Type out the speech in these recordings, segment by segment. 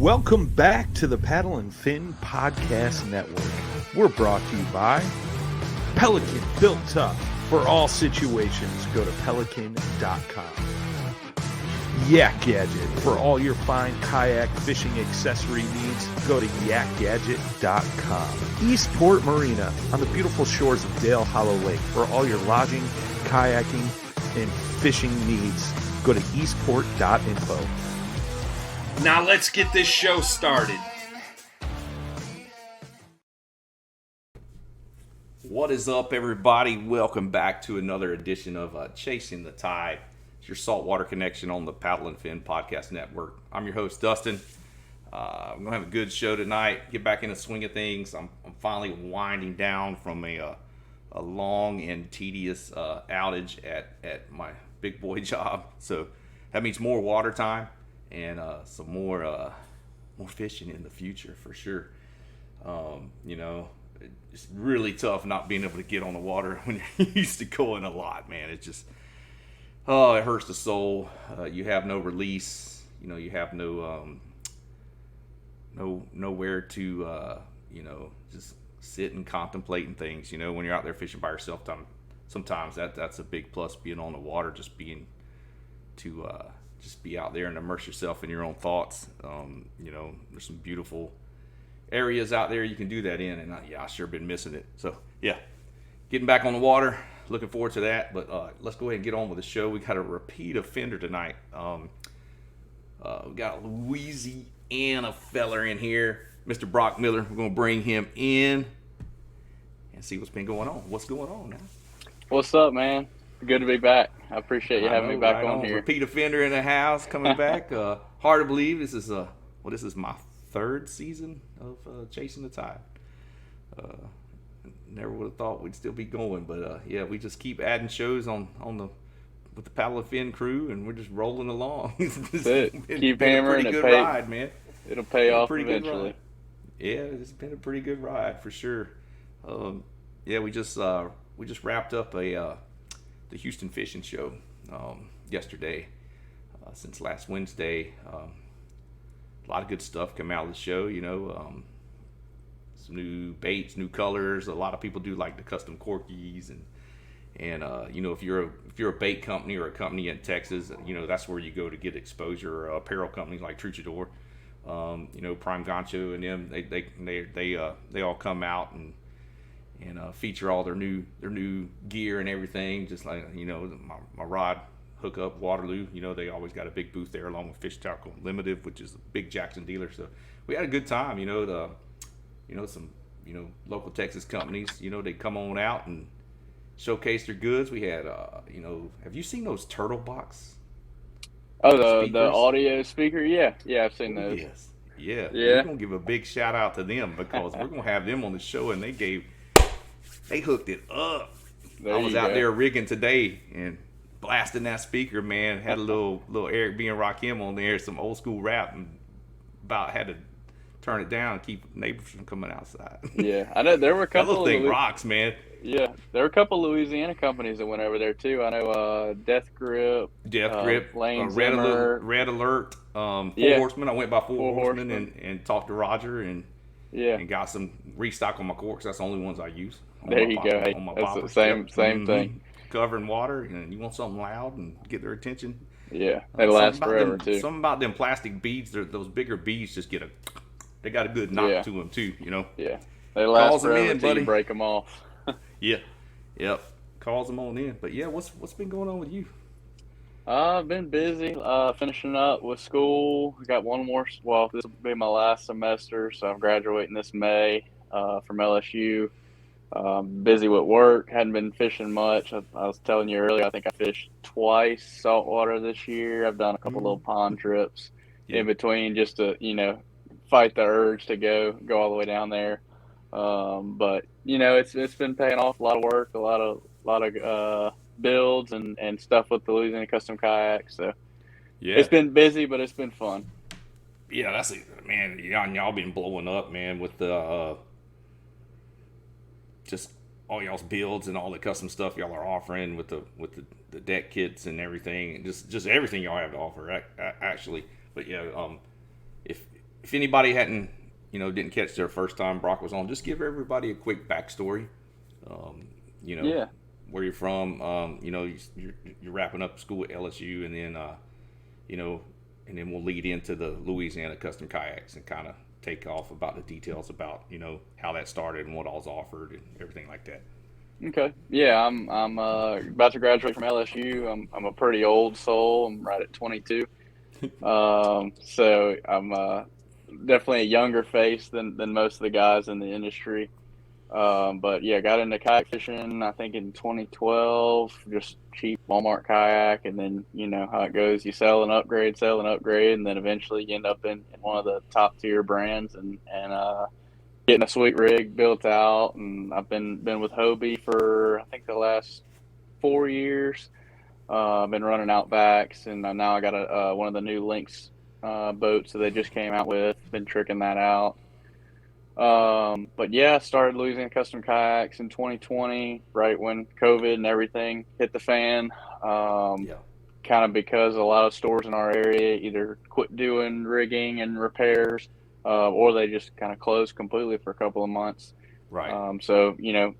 Welcome back to the Paddle and Fin Podcast Network. We're brought to you by Pelican, built tough for all situations. Go to pelican.com. Yak Gadget, for all your fine kayak fishing accessory needs. Go to yakgadget.com. Eastport Marina, on the beautiful shores of Dale Hollow Lake, for all your lodging, kayaking, and fishing needs. Go to eastport.info. Now let's get this show started. What is up, everybody? Welcome back to another edition of Chasing the Tide. It's your saltwater connection on the Paddle and Fin Podcast Network. I'm your host, Dustin. I'm going to have a good show tonight. Get back in the swing of things. I'm finally winding down from a long and tedious outage at my big boy job. So that means more water time and some more fishing in the future for sure. It's really tough not being able to get on the water when you're used to going a lot, man. It just, it hurts the soul. You have no release. You have nowhere to, just sit and contemplating things. When you're out there fishing by yourself, sometimes that's a big plus, being on the water, just being to just be out there and immerse yourself in your own thoughts. There's some beautiful areas out there you can do that in, and I sure been missing it. So yeah, getting back on the water, looking forward to that. But let's go ahead and get on with the show. We got a repeat offender tonight. We got a Louisiana feller in here, Mr. Brock Miller. We're gonna bring him in and see what's been going on. What's going on now? What's up, man? Good to be back. I appreciate you having me back on here. Repeat offender in the house, coming back. Hard to believe this is my third season of Chasing the Tide. Never would have thought we'd still be going, but we just keep adding shows with the Paddle and Fin crew, and we're just rolling along. That's it. Keep hammering. Pretty good ride, man. It'll pay off eventually. Yeah, it's been a pretty good ride for sure. We just wrapped up the Houston Fishing Show yesterday. Since last Wednesday, a lot of good stuff come out of the show. Some new baits, new colors. A lot of people do like the custom corkies, and if you're a bait company or a company in Texas, that's where you go to get exposure. Apparel companies like Troubadour, Prime Gancho, and them, they all come out and feature all their new gear and everything. Just like my rod hookup, Waterloo. They always got a big booth there, along with Fish Tackle Limited, which is a big Jackson dealer. So we had a good time. Some local Texas companies. They come on out and showcase their goods. We had have you seen those Turtle Box? Oh, the audio speaker. Yeah, I've seen those. Yes. Yeah. We're gonna give a big shout out to them, because we're gonna have them on the show, and they hooked it up. I was out there rigging today and blasting that speaker, man. Had a little Eric B and Rakim on there, some old school rap, and about had to turn it down and keep neighbors from coming outside. Yeah, I know there were a couple. That little thing rocks, man. Yeah, there were a couple Louisiana companies that went over there too. I know Death Grip, Lane Red Zimmer, Alert, Four Horsemen. I went by Four Horsemen and talked to Roger and got some restock on my corks. That's the only ones I use. There you go. Hey, that's the same thing. Covering water, and you want something loud and get their attention. Yeah, they last forever too. Something about them plastic beads, those bigger beads just they got a good knock to them too, Yeah, they last forever until you break them off. Yeah, yep. Calls them on in. But yeah, what's been going on with you? I've been busy finishing up with school. I got one more. Well, this will be my last semester, so I'm graduating this May from LSU. Busy with work. Hadn't been fishing much. I was telling you earlier, I think I fished twice saltwater this year. I've done a couple little pond trips in between, just to fight the urge to go all the way down there. But it's been paying off. A lot of work, a lot of builds and stuff with the Louisiana Custom Kayaks. So it's been busy, but it's been fun. Yeah, that's it, man. Y'all been blowing up, man, with the just all y'all's builds and all the custom stuff y'all are offering with the deck kits and everything, and just everything y'all have to offer actually. But yeah, if if anybody didn't catch their first time Brock was on, just give everybody a quick backstory. Yeah. Where you're from. You're wrapping up school at LSU, and then and then we'll lead into the Louisiana Custom Kayaks and kind of take off about the details about how that started and what all's offered and everything like that. Okay. Yeah, I'm about to graduate from LSU. I'm a pretty old soul. I'm right at 22. So I'm definitely a younger face than most of the guys in the industry. But yeah, got into kayak fishing, I think in 2012, just cheap Walmart kayak. And then, you know how it goes. You sell and upgrade, and then eventually you end up in one of the top tier brands and getting a sweet rig built out. And I've been with Hobie for, I think, the last 4 years. I've been running Outbacks, and now I got one of the new Lynx boats that they just came out with. Been tricking that out. But yeah, started Louisiana Custom Kayaks in 2020, right when COVID and everything hit the fan. Kind of because a lot of stores in our area either quit doing rigging and repairs, or they just kind of closed completely for a couple of months. Right. So,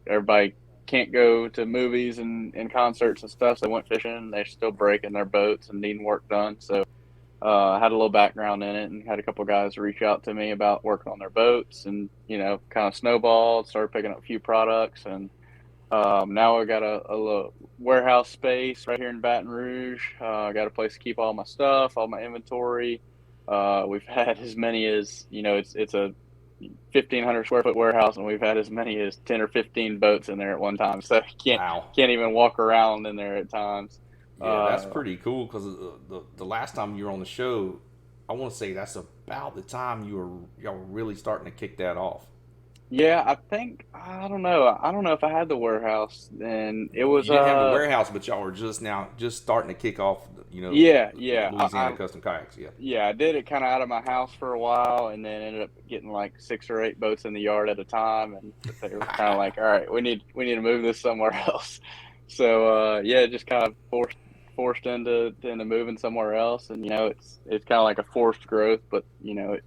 everybody can't go to movies and concerts and stuff. So they went fishing. They're still breaking their boats and needing work done. So I had a little background in it and had a couple of guys reach out to me about working on their boats, and kind of snowballed, started picking up a few products, and now I got a little warehouse space right here in Baton Rouge. I got a place to keep all my stuff, all my inventory. We've had as many as it's a 1,500 square foot warehouse, and we've had as many as 10 or 15 boats in there at one time. So you can't even walk around in there at times. Yeah, that's pretty cool, because the last time you were on the show, I want to say that's about the time y'all were really starting to kick that off. Yeah, I don't know if I had the warehouse then. It was You didn't have the warehouse, but y'all were just starting to kick off. Yeah. Louisiana Custom Kayaks. Yeah. Yeah, I did it kind of out of my house for a while, and then ended up getting like 6 or 8 boats in the yard at a time, and they were kind of like, all right, we need to move this somewhere else. So yeah, just kind of forced into moving somewhere else, and it's kind of like a forced growth, but it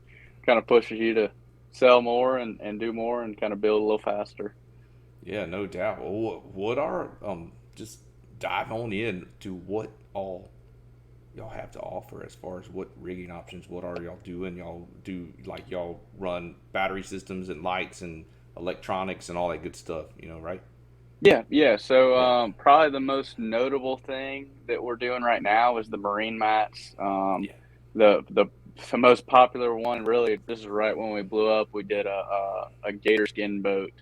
kind of pushes you to sell more and do more and kind of build a little faster. Yeah, no doubt. Well, what are just dive on in to what all y'all have to offer as far as what rigging options. What are y'all doing? Y'all run battery systems and lights and electronics and all that good stuff, right? Yeah. So probably the most notable thing that we're doing right now is the marine mats. The most popular one, really, this is right when we blew up. We did a gator skin boat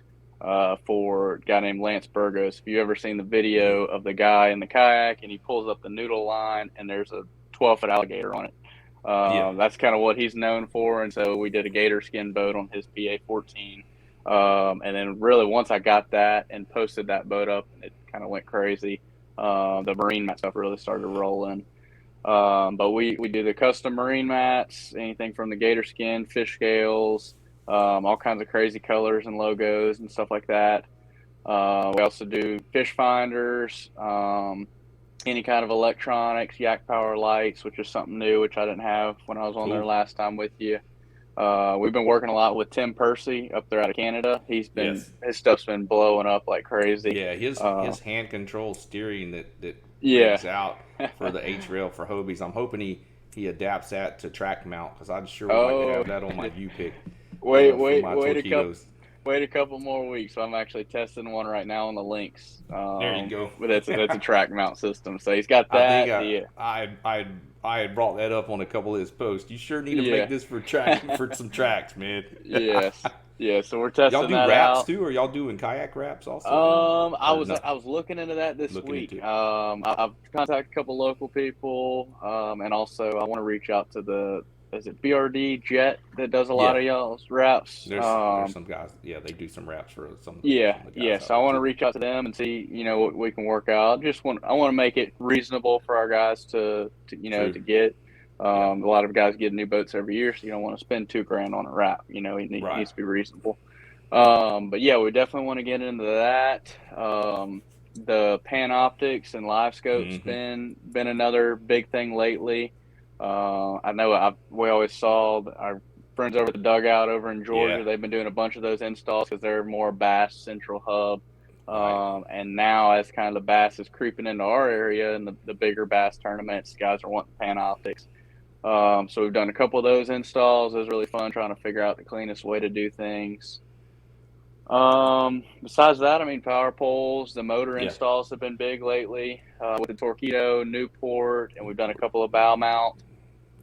for a guy named Lance Burgos. If you ever seen the video of the guy in the kayak and he pulls up the noodle line and there's a 12-foot alligator on it. That's kind of what he's known for. And so we did a gator skin boat on his PA-14. And then really once I got that and posted that boat up, and it kind of went crazy, the marine mat stuff really started rolling. But we do the custom marine mats, anything from the gator skin, fish scales, all kinds of crazy colors and logos and stuff like that. We also do fish finders, any kind of electronics, yak power lights, which is something new, which I didn't have when I was on there last time with you. We've been working a lot with Tim Percy up there out of Canada. His stuff's been blowing up like crazy. Yeah, his hand control steering that rigs out for the H rail for Hobies. I'm hoping he adapts that to track mount, because I'd sure would like to have that on my view pick. Wait a couple more weeks. I'm actually testing one right now on the Lynx. There you go. But that's a track mount system. So he's got that. I had brought that up on a couple of his posts. You sure need to make this for some tracks, man. Yes. Yeah, so we're testing y'all do that wraps out. too, or y'all doing kayak wraps also? I was looking into that this week. I've contacted a couple local people, and also I want to reach out to is it BRD Jet that does a lot of y'all's wraps? There's some guys, they do some wraps for some. So I want to reach out to them and see, what we can work out. I want to make it reasonable for our guys to get. A lot of guys get new boats every year, so you don't want to spend $2,000 on a wrap. It needs to be reasonable. But yeah, we definitely want to get into that. The Panoptics and live scopes been another big thing lately. I know we always saw our friends over at the Dugout over in Georgia. Yeah. They've been doing a bunch of those installs because they're more bass central hub. Right. And now as kind of the bass is creeping into our area and the bigger bass tournaments, guys are wanting Panoptics. So we've done a couple of those installs. It was really fun trying to figure out the cleanest way to do things. Besides that, I mean, power poles, the motor Yeah. installs have been big lately, with the Torpedo, Newport, and we've done a couple of bow mount.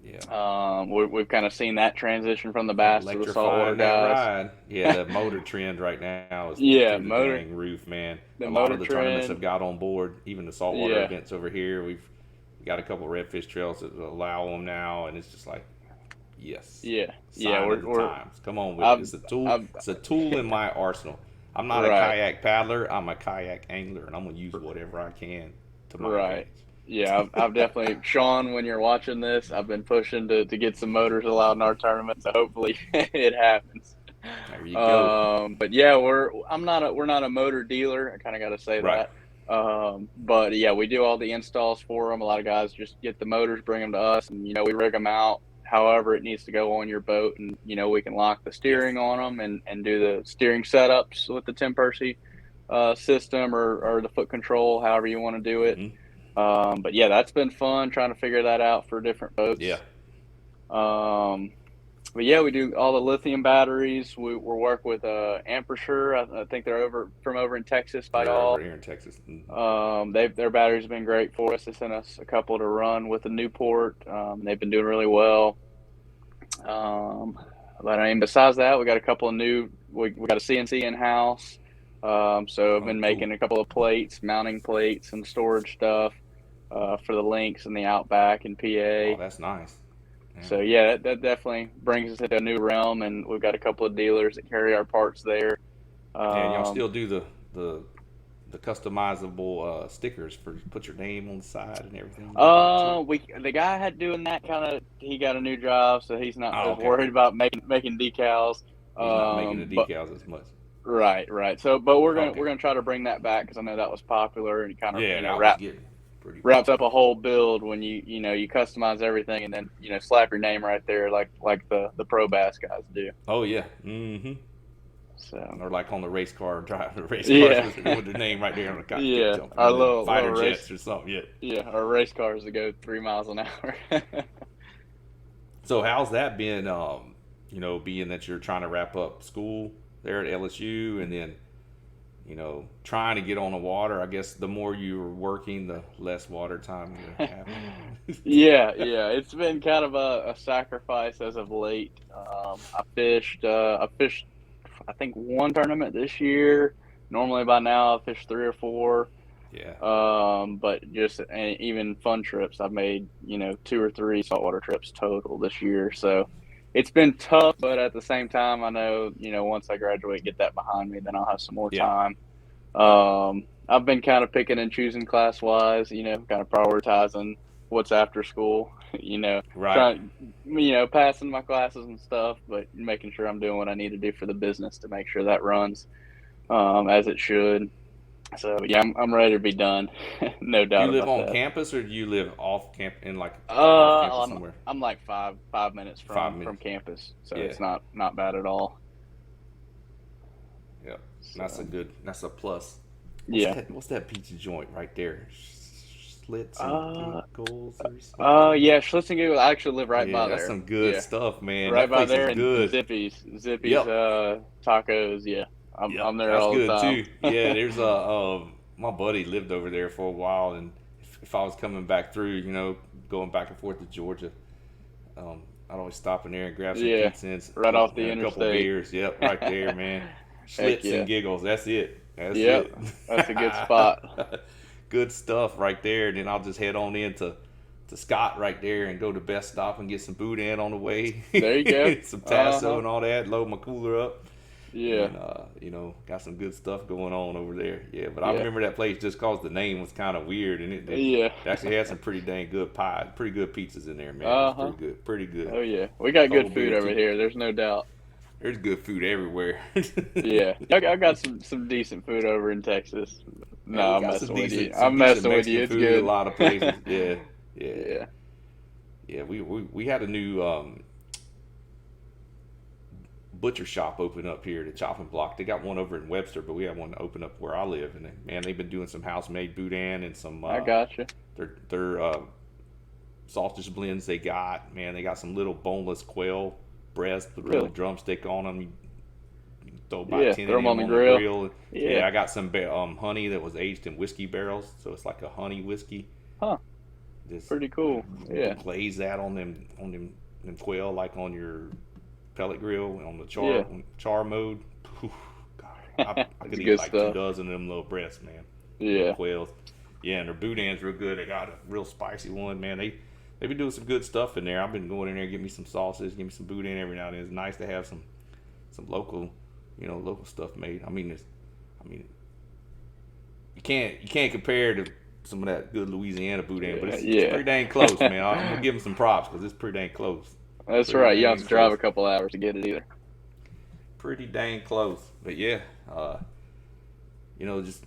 Yeah. We've kind of seen that transition from the bass to the saltwater Electrifying that guys. ride. Yeah, the motor trend right now is Yeah, through the motor, dang roof, man. the A lot motor of the tournaments trend. have got on board, even the saltwater Yeah, events over here. We've got a couple of redfish trails that allow them now, and it's just like, yes, yeah, sign of the we're times. Come on with it. I've, It's a tool. I've, It's a tool in my arsenal. I'm not a right, kayak paddler. I'm a kayak angler, and I'm gonna use whatever I can to my right. advantage. Yeah, I've definitely, Sean, when you're watching this, I've been pushing to get some motors allowed in our tournament, so hopefully it happens. There you go. But yeah, we're not a motor dealer. I kind of got to say Right. that. But yeah, we do all the installs for them. A lot of guys just get the motors, bring them to us, and we rig them out however it needs to go on your boat, and we can lock the Yes. steering on them and do the steering setups with the Tim Percy system or the foot control, however you want to do it. Mm-hmm. But yeah, that's been fun trying to figure that out for different boats. Yeah. But yeah, we do all the lithium batteries. We work with Ampere. I think they're over in Texas by They're y'all. over here in Texas. Mm-hmm. Their batteries have been great for us. They sent us a couple to run with the Newport. They've been doing really well. But I mean, besides that, we got a couple of new. We got a CNC in house. So I've been making a couple of plates, mounting plates, and storage stuff for the links and the Outback and PA. Oh, that's nice. Yeah. So yeah, that definitely brings us into a new realm, and we've got a couple of dealers that carry our parts there. And y'all still do the customizable stickers for put your name on the side and everything. The guy had doing that he got a new job, so he's not as worried about making decals. He's not making the decals as much. Right. So, but we're gonna try to bring that back because I know that was popular, and it kind of wraps up a whole build when you customize everything and then slap your name right there like the pro bass guys do. Oh yeah. Mm-hmm. So or like on the race car driving the race cars with their name right there on the cockpit. Yeah, our little fighter race, jets or something. Yeah, our race cars that go 3 miles an hour. So how's that been? Being that you're trying to wrap up school there at LSU, and then trying to get on the water. I guess the more you're working, the less water time you're having. Yeah, it's been kind of a sacrifice as of late. I fished I think one tournament this year. Normally by now I fish 3 or 4. Yeah. But just even fun trips, I've made 2 or 3 saltwater trips total this year. So it's been tough, but at the same time, I know once I graduate, get that behind me, then I'll have some more time. I've been kind of picking and choosing class wise, kind of prioritizing what's after school, Right. trying, passing my classes and stuff, but making sure I'm doing what I need to do for the business to make sure that runs as it should. So yeah, I'm ready to be done. No doubt. Do you live about on that. campus, or do you live off camp off campus somewhere? I'm like five minutes from campus, so it's not bad at all. Yeah, so. That's a plus. What's that pizza joint right there? Schlitz and Giggles or something? Yeah, Schlitz and Giggles. I actually live right by there. That's some good stuff, man. Right that by there, is good. Zippy's tacos. Yeah, I'm there all the time. That's good too. Yeah, there's my buddy lived over there for a while, and if I was coming back through, going back and forth to Georgia, I'd always stop in there and grab some pizza right off the and interstate. a couple beers. Yep, right there, man. Schlitz and Giggles. That's it. That's a good spot. Good stuff right there. And then I'll just head on into Scott right there and go to Best Stop and get some boudin on the way. There you go. Some Tasso and all that. Load my cooler up. Yeah. And, got some good stuff going on over there. Yeah, but I remember that place just cause the name was kind of weird, and it actually had some pretty dang good pie, pretty good pizzas in there, man. Pretty good. Oh yeah, we got good food over here. There's no doubt. There's good food everywhere. Yeah, I got some decent food over in Texas. No, I'm messing with you. I'm messing with you. It's good. A lot of places. Yeah. We had a new butcher shop open up here, the chopping block. They got one over in Webster, but we have one open up where I live. And man, they've been doing some house-made boudin and some. I gotcha. Their sausage blends they got. Man, they got some little boneless quail breast with a little drumstick on them. You throw about 10 of them on the grill. Yeah, I got some honey that was aged in whiskey barrels, so it's like a honey whiskey. Huh. Just pretty cool. Yeah. Glaze that on them quail like on your pellet grill on the char mode. Whew, God, I could eat like 2 dozen of them little breasts, man. Yeah. Quails. Yeah, and their boudin's real good. They got a real spicy one, man. They've been doing some good stuff in there. I've been going in there, give me some sausage, give me some boudin every now and then. It's nice to have some local, local stuff made. I mean, you can't compare to some of that good Louisiana boudin, but it's pretty dang close, man. I'm gonna give them some props because it's pretty dang close. That's pretty right. You don't have to drive a couple hours to get it either. Pretty dang close, but yeah, just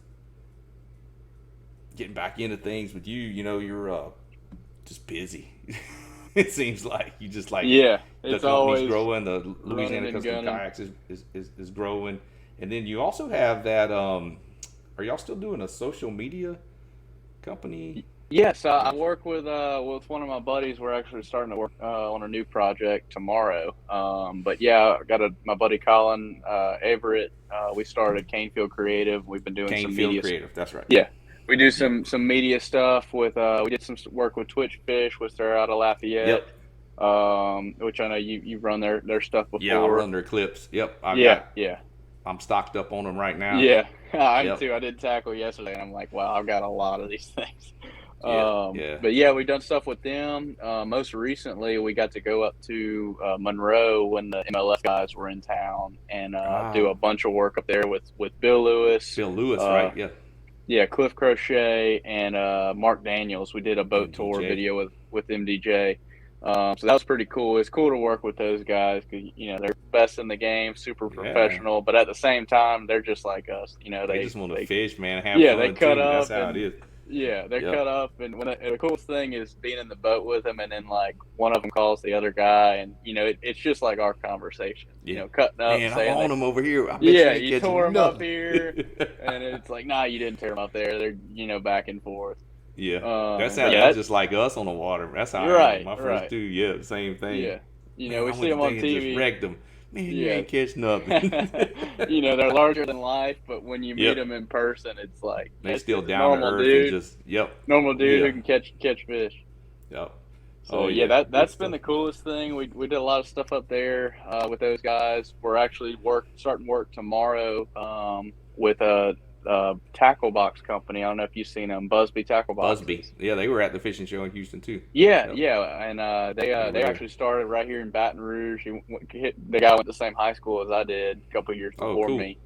getting back into things with you. You're just busy. It seems like you just like the company's always growing. The Louisiana Custom Kayaks is growing, and then you also have that. Are y'all still doing a social media company? Yes, I work with one of my buddies. We're actually starting to work on a new project tomorrow. But yeah, I got my buddy Colin Everett. We started Canefield Creative. We've been doing some media Creative. That's right. Yeah, we do some media stuff with. We did some work with Twitch Fish, which they're out of Lafayette. Yep. Which I know you've run their stuff before. Yeah, I run their clips. Yep. I'm stocked up on them right now. Yeah, I too. I did tackle yesterday, and I'm like, wow, I've got a lot of these things. But yeah, we've done stuff with them. Most recently, we got to go up to Monroe when the MLS guys were in town and do a bunch of work up there with Bill Lewis. Right? Yeah. Yeah, Cliff Crochet and Mark Daniels. We did a boat tour video with MDJ. So that was pretty cool. It's cool to work with those guys because they're best in the game, super professional, but at the same time they're just like us. They just want to fish, man. Have fun they cut too. up. That's how it is. Yeah, they're cut up, and the coolest thing is being in the boat with them, and then like one of them calls the other guy, and it's just like our conversation. Cutting up. Man, I'm on them over here. I bet you tore them up here, and it's like, nah, you didn't tear them up there. They're back and forth. Yeah, that sounds just like us on the water. That's how I am. My first two, same thing. Yeah, we see them on TV. Just wrecked them. Man, you ain't catching nothing. They're larger than life, but when you meet them in person, it's like they still down to earth and just normal dude who can catch fish. Yep. So that's been the coolest thing. We did a lot of stuff up there with those guys. We're actually starting work tomorrow with a tackle box company. I don't know if you've seen them, Busby Tackle Box. Busby, they were at the fishing show in Houston too. And they actually started right here in Baton Rouge. The guy went to the same high school as I did a couple of years before me.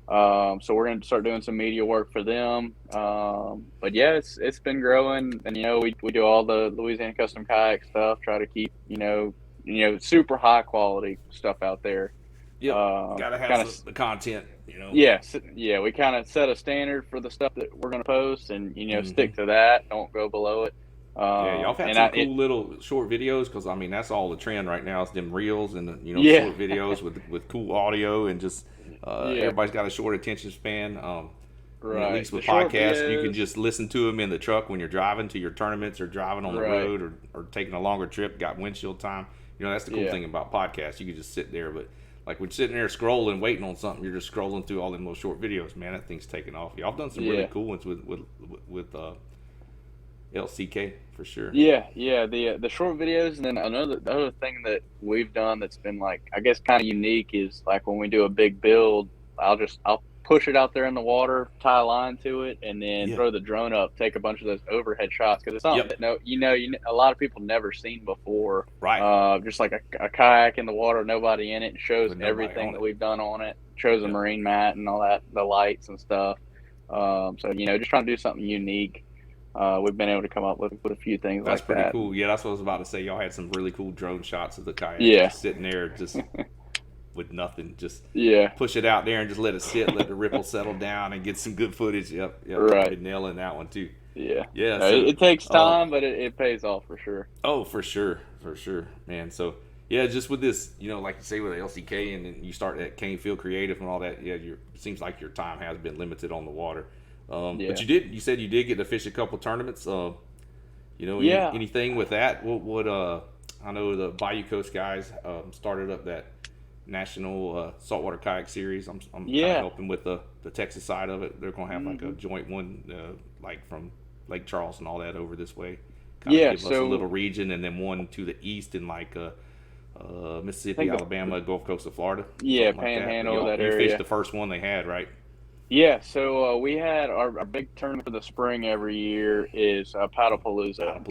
So we're going to start doing some media work for them. But yeah, it's been growing, and we do all the Louisiana Custom Kayak stuff. Try to keep super high quality stuff out there. Gotta have the content. We kind of set a standard for the stuff that we're going to post, and stick to that. Don't go below it. Y'all have had some cool little short videos because that's all the trend right now is them reels and short videos with cool audio and just everybody's got a short attention span. At least with podcasts, you can just listen to them in the truck when you're driving to your tournaments or driving on the road or taking a longer trip. Got windshield time. That's the cool thing about podcasts. You can just sit there, but like when you're sitting there scrolling, waiting on something, you're just scrolling through all them little short videos. Man, that thing's taking off. Y'all done some really cool ones with LCK for sure. The short videos, and then the other thing that we've done that's been like I guess kind of unique is like when we do a big build, I'll push it out there in the water, tie a line to it, and then throw the drone up, take a bunch of those overhead shots because it's something that a lot of people never seen before. Right. Just like a kayak in the water, nobody in it, shows everything that we've done on it, shows a marine mat and all that, the lights and stuff. So just trying to do something unique. We've been able to come up with a few things that's like that. That's pretty cool. Yeah, that's what I was about to say. Y'all had some really cool drone shots of the kayak just sitting there just with nothing. Just push it out there and just let it sit, let the ripple settle down and get some good footage. Yep. Right. Been nailing that one too. Yeah. So, it takes time, but it pays off for sure. Oh, for sure, man. So Yeah, just with this, like you say with the LCK, and then you start at Cane Field Creative and all that. Yeah, it seems like your time has been limited on the water. But you said you did get to fish a couple tournaments. Yeah. Anything with that? What I know the Bayou Coast guys started up that national saltwater kayak series. I'm kind of helping with the Texas side of it. They're gonna have like a joint one, like from Lake Charles and all that over this way. Kind of give us a little region, and then one to the east in like Mississippi, Alabama, Gulf Coast of Florida. Yeah, Panhandle, that area. You fished the first one they had, right? Yeah, so we had our big tournament for the spring every year is Paddlepalooza.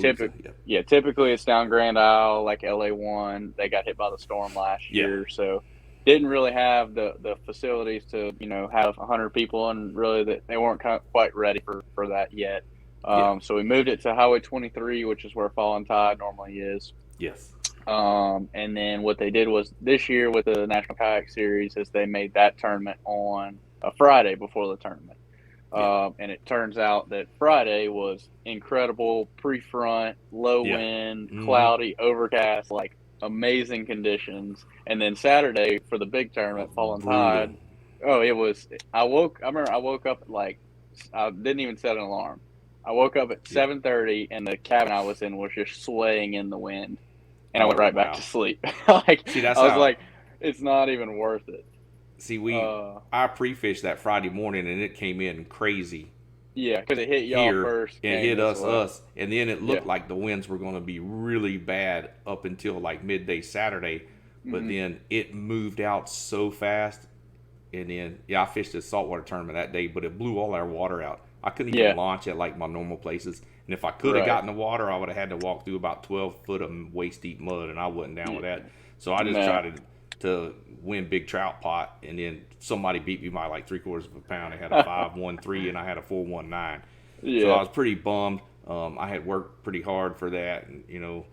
Typically it's down Grand Isle, like LA1. They got hit by the storm last year, so didn't really have the facilities to have 100 people, and really they weren't quite ready for that yet. So we moved it to Highway 23, which is where Fallen Tide normally is. Yes. And then what they did was this year with the National Kayak Series is they made that tournament on a Friday before the tournament. And it turns out that Friday was incredible, pre-front, low wind, cloudy, overcast, like amazing conditions. And then Saturday for the big tournament, Fallen Tide. Oh, it was. I remember I woke up at I didn't even set an alarm. I woke up at 7:30, and the cabin I was in was just swaying in the wind, and I went right back to sleep. It's not even worth it. See, I pre-fished that Friday morning, and it came in crazy. Yeah, because it hit y'all first. It hit us, and then it looked like the winds were going to be really bad up until like midday Saturday, but then it moved out so fast, and then I fished a saltwater tournament that day, but it blew all our water out. I couldn't even launch at like my normal places, and if I could have gotten the water, I would have had to walk through about 12 foot of waist deep mud, and I wasn't down with that. So I just tried to win big trout pot, and then somebody beat me by like 3/4 of a pound. They had a 5.13 and I had a 4.19. So I was pretty bummed. I had worked pretty hard for that, and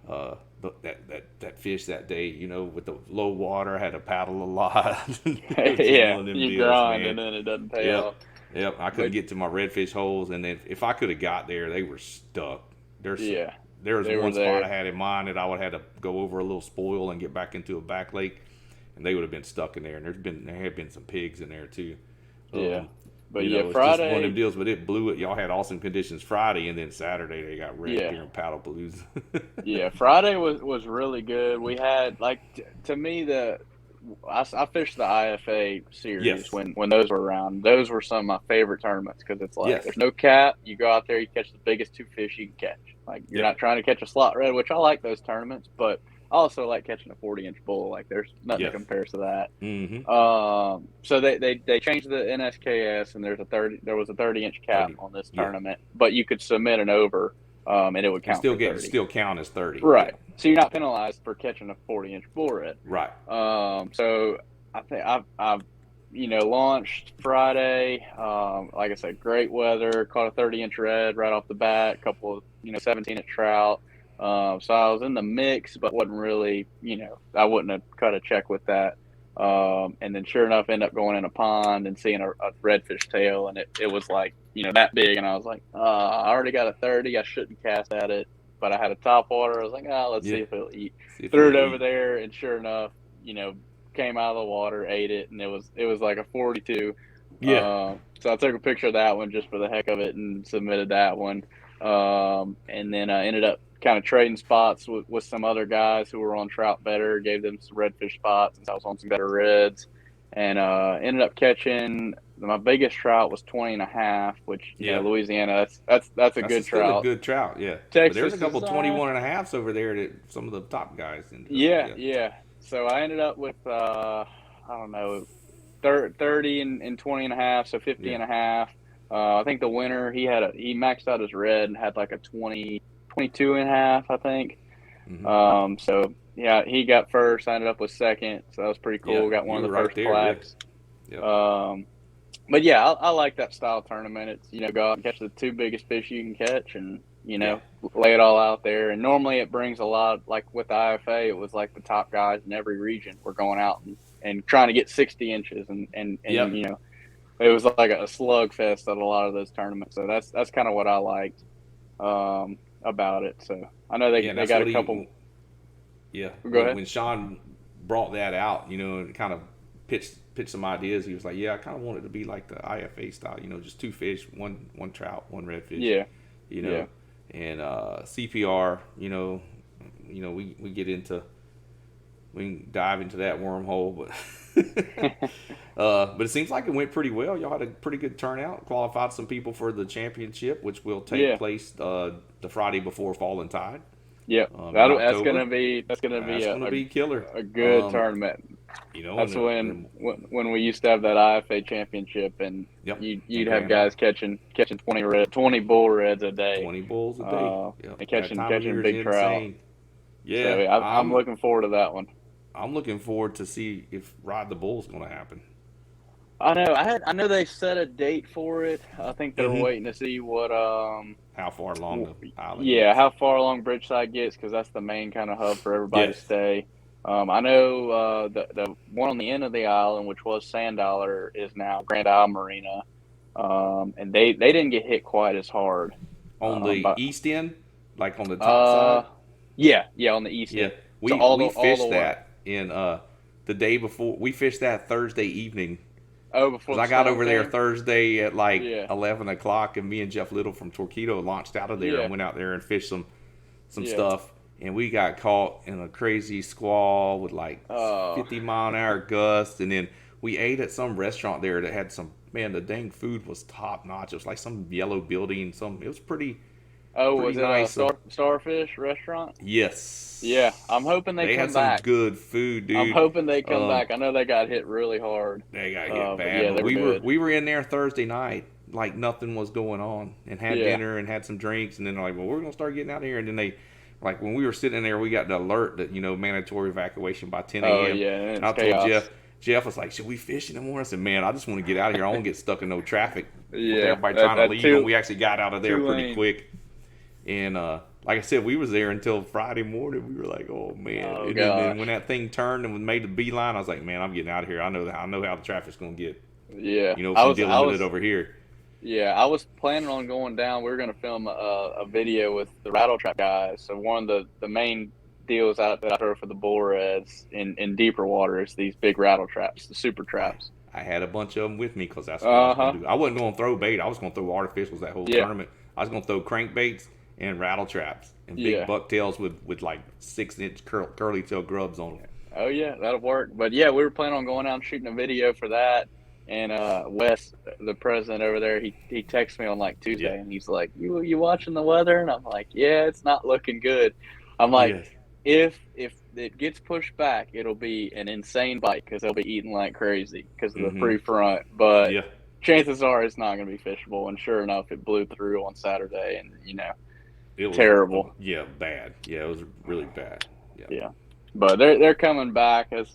that fish that day, with the low water, I had to paddle a lot. You grind, and then it doesn't pay off. Yep, I couldn't get to my redfish holes, and then if I could have got there, they were stuck. There was one spot I had in mind that I would have had to go over a little spoil and get back into a back lake, and they would have been stuck in there. And there had been some pigs in there too. But it's Friday, just one of them deals. But it blew it. Y'all had awesome conditions Friday, and then Saturday they got wrecked here in Paddlepalooza. Friday was really good. We had to me I fished the IFA series when those were around. Those were some of my favorite tournaments because it's there's no cap. You go out there, you catch the biggest 2 fish you can catch. Like you're not trying to catch a slot red, which I like those tournaments, but I also like catching a 40-inch bull. Like there's nothing that compares to that. So they changed the NSKS, and there was a 30-inch cap on this tournament, but you could submit an over. And it would count. Still count as 30. Right. So you're not penalized for catching a 40-inch bull red. Right. So I think I've launched Friday. Like I said, great weather. Caught a 30-inch red right off the bat. A couple of 17-inch trout. So I was in the mix, but wasn't really. I wouldn't have cut a check with that. And then sure enough, end up going in a pond and seeing a redfish tail, and it was like that big, and I was like, I already got a 30. I shouldn't cast at it, but I had a top water. I was like, let's see if it'll eat. Threw it over there, and sure enough, came out of the water, ate it, and it was like a 42. So I took a picture of that one just for the heck of it and submitted that one. And then I ended up kind of trading spots with some other guys who were on trout better, gave them some redfish spots since I was on some better reds, and ended up catching my biggest trout was 20.5, which Louisiana, that's a good trout. A good trout, yeah. Texas, but there's a couple 21.5s over there that some of the top guys. So I ended up with 30 and 20.5, so 50.5. I think the winner he maxed out his red and had like a 22.5, I think. So he got first. I ended up with second, so that was pretty cool. Got one of the first plaques. But I like that style tournament. It's go out and catch the 2 biggest fish you can catch, and lay it all out there. And normally it brings a lot. Like with the IFA, it was like the top guys in every region were going out and trying to get 60 inches, and it was like a slugfest at a lot of those tournaments. So that's kind of what I liked about it. So I know they got a couple. Yeah. Go ahead. When Sean brought that out, and kind of pitched some ideas, he was like, "Yeah, I kind of want it to be like the IFA style, just 2 fish, one trout, one redfish." Yeah. Yeah. And CPR, we get into, we can dive into that wormhole, but but it seems like it went pretty well. Y'all had a pretty good turnout. Qualified some people for the championship, which will take place the Friday before Fallen Tide. Yep, that's gonna be killer. A good tournament. That's when we used to have that IFA championship, and you'd have guys catching 20 bull reds a day. 20 bulls a day. And catching big trout. Yeah, so I'm looking forward to that one. I'm looking forward to see if Ride the Bull is going to happen. I know. I know they set a date for it. I think they're waiting to see what how far along the island. Yeah, gets. how far along Bridgeside gets, because that's the main kind of hub for everybody to stay. I know the one on the end of the island, which was Sand Dollar, is now Grand Isle Marina, and they didn't get hit quite as hard on the east end, like on the top side. Yeah, on the east end. We fished that in the day before. We fished that Thursday evening. Oh, before I got over there Thursday at 11 o'clock, and me and Jeff Little from Torquedo launched out of there and went out there and fished some stuff. And we got caught in a crazy squall with 50-mile-an-hour gusts. And then we ate at some restaurant there that had the dang food was top notch. It was like some yellow building. It was pretty. Oh, was it nice. A Starfish restaurant? Yes. Yeah, I'm hoping they come back. They had some good food, dude. I'm hoping they come back. I know they got hit really hard. They got hit bad. Yeah, we were in there Thursday night like nothing was going on, and had dinner and had some drinks, and then they're like, well, we're going to start getting out of here. And then they, when we were sitting in there, we got the alert that, mandatory evacuation by 10 a.m. Oh, yeah, and I told Jeff was like, should we fish anymore? I said, man, I just want to get out of here. I don't want to get stuck in no traffic with everybody trying to leave. And we actually got out of there pretty quick. And like I said, we was there until Friday morning. We were like, oh, man. And then when that thing turned and made the beeline, I was like, man, I'm getting out of here. I know how the traffic's going to get. Yeah. From dealing with it over here. Yeah, I was planning on going down. We were going to film a video with the rattle trap guys. So one of the main deals that I throw for the bull reds in deeper water is these big rattle traps, the super traps. I had a bunch of them with me because that's what I was going to do. I wasn't going to throw bait. I was going to throw artificials that whole tournament. I was going to throw crankbaits and rattle traps and big bucktails with 6-inch curly tail grubs on them. Oh, yeah, that'll work. But, yeah, we were planning on going out and shooting a video for that. And Wes, the president over there, he texted me on Tuesday, and he's like, you watching the weather? And I'm like, yeah, it's not looking good. I'm like, if it gets pushed back, it'll be an insane bite because they'll be eating like crazy because of the free front. But chances are it's not going to be fishable. And sure enough, it blew through on Saturday, and, it was terrible. Bad. Yeah, it was really bad. Yeah. But they're coming back, as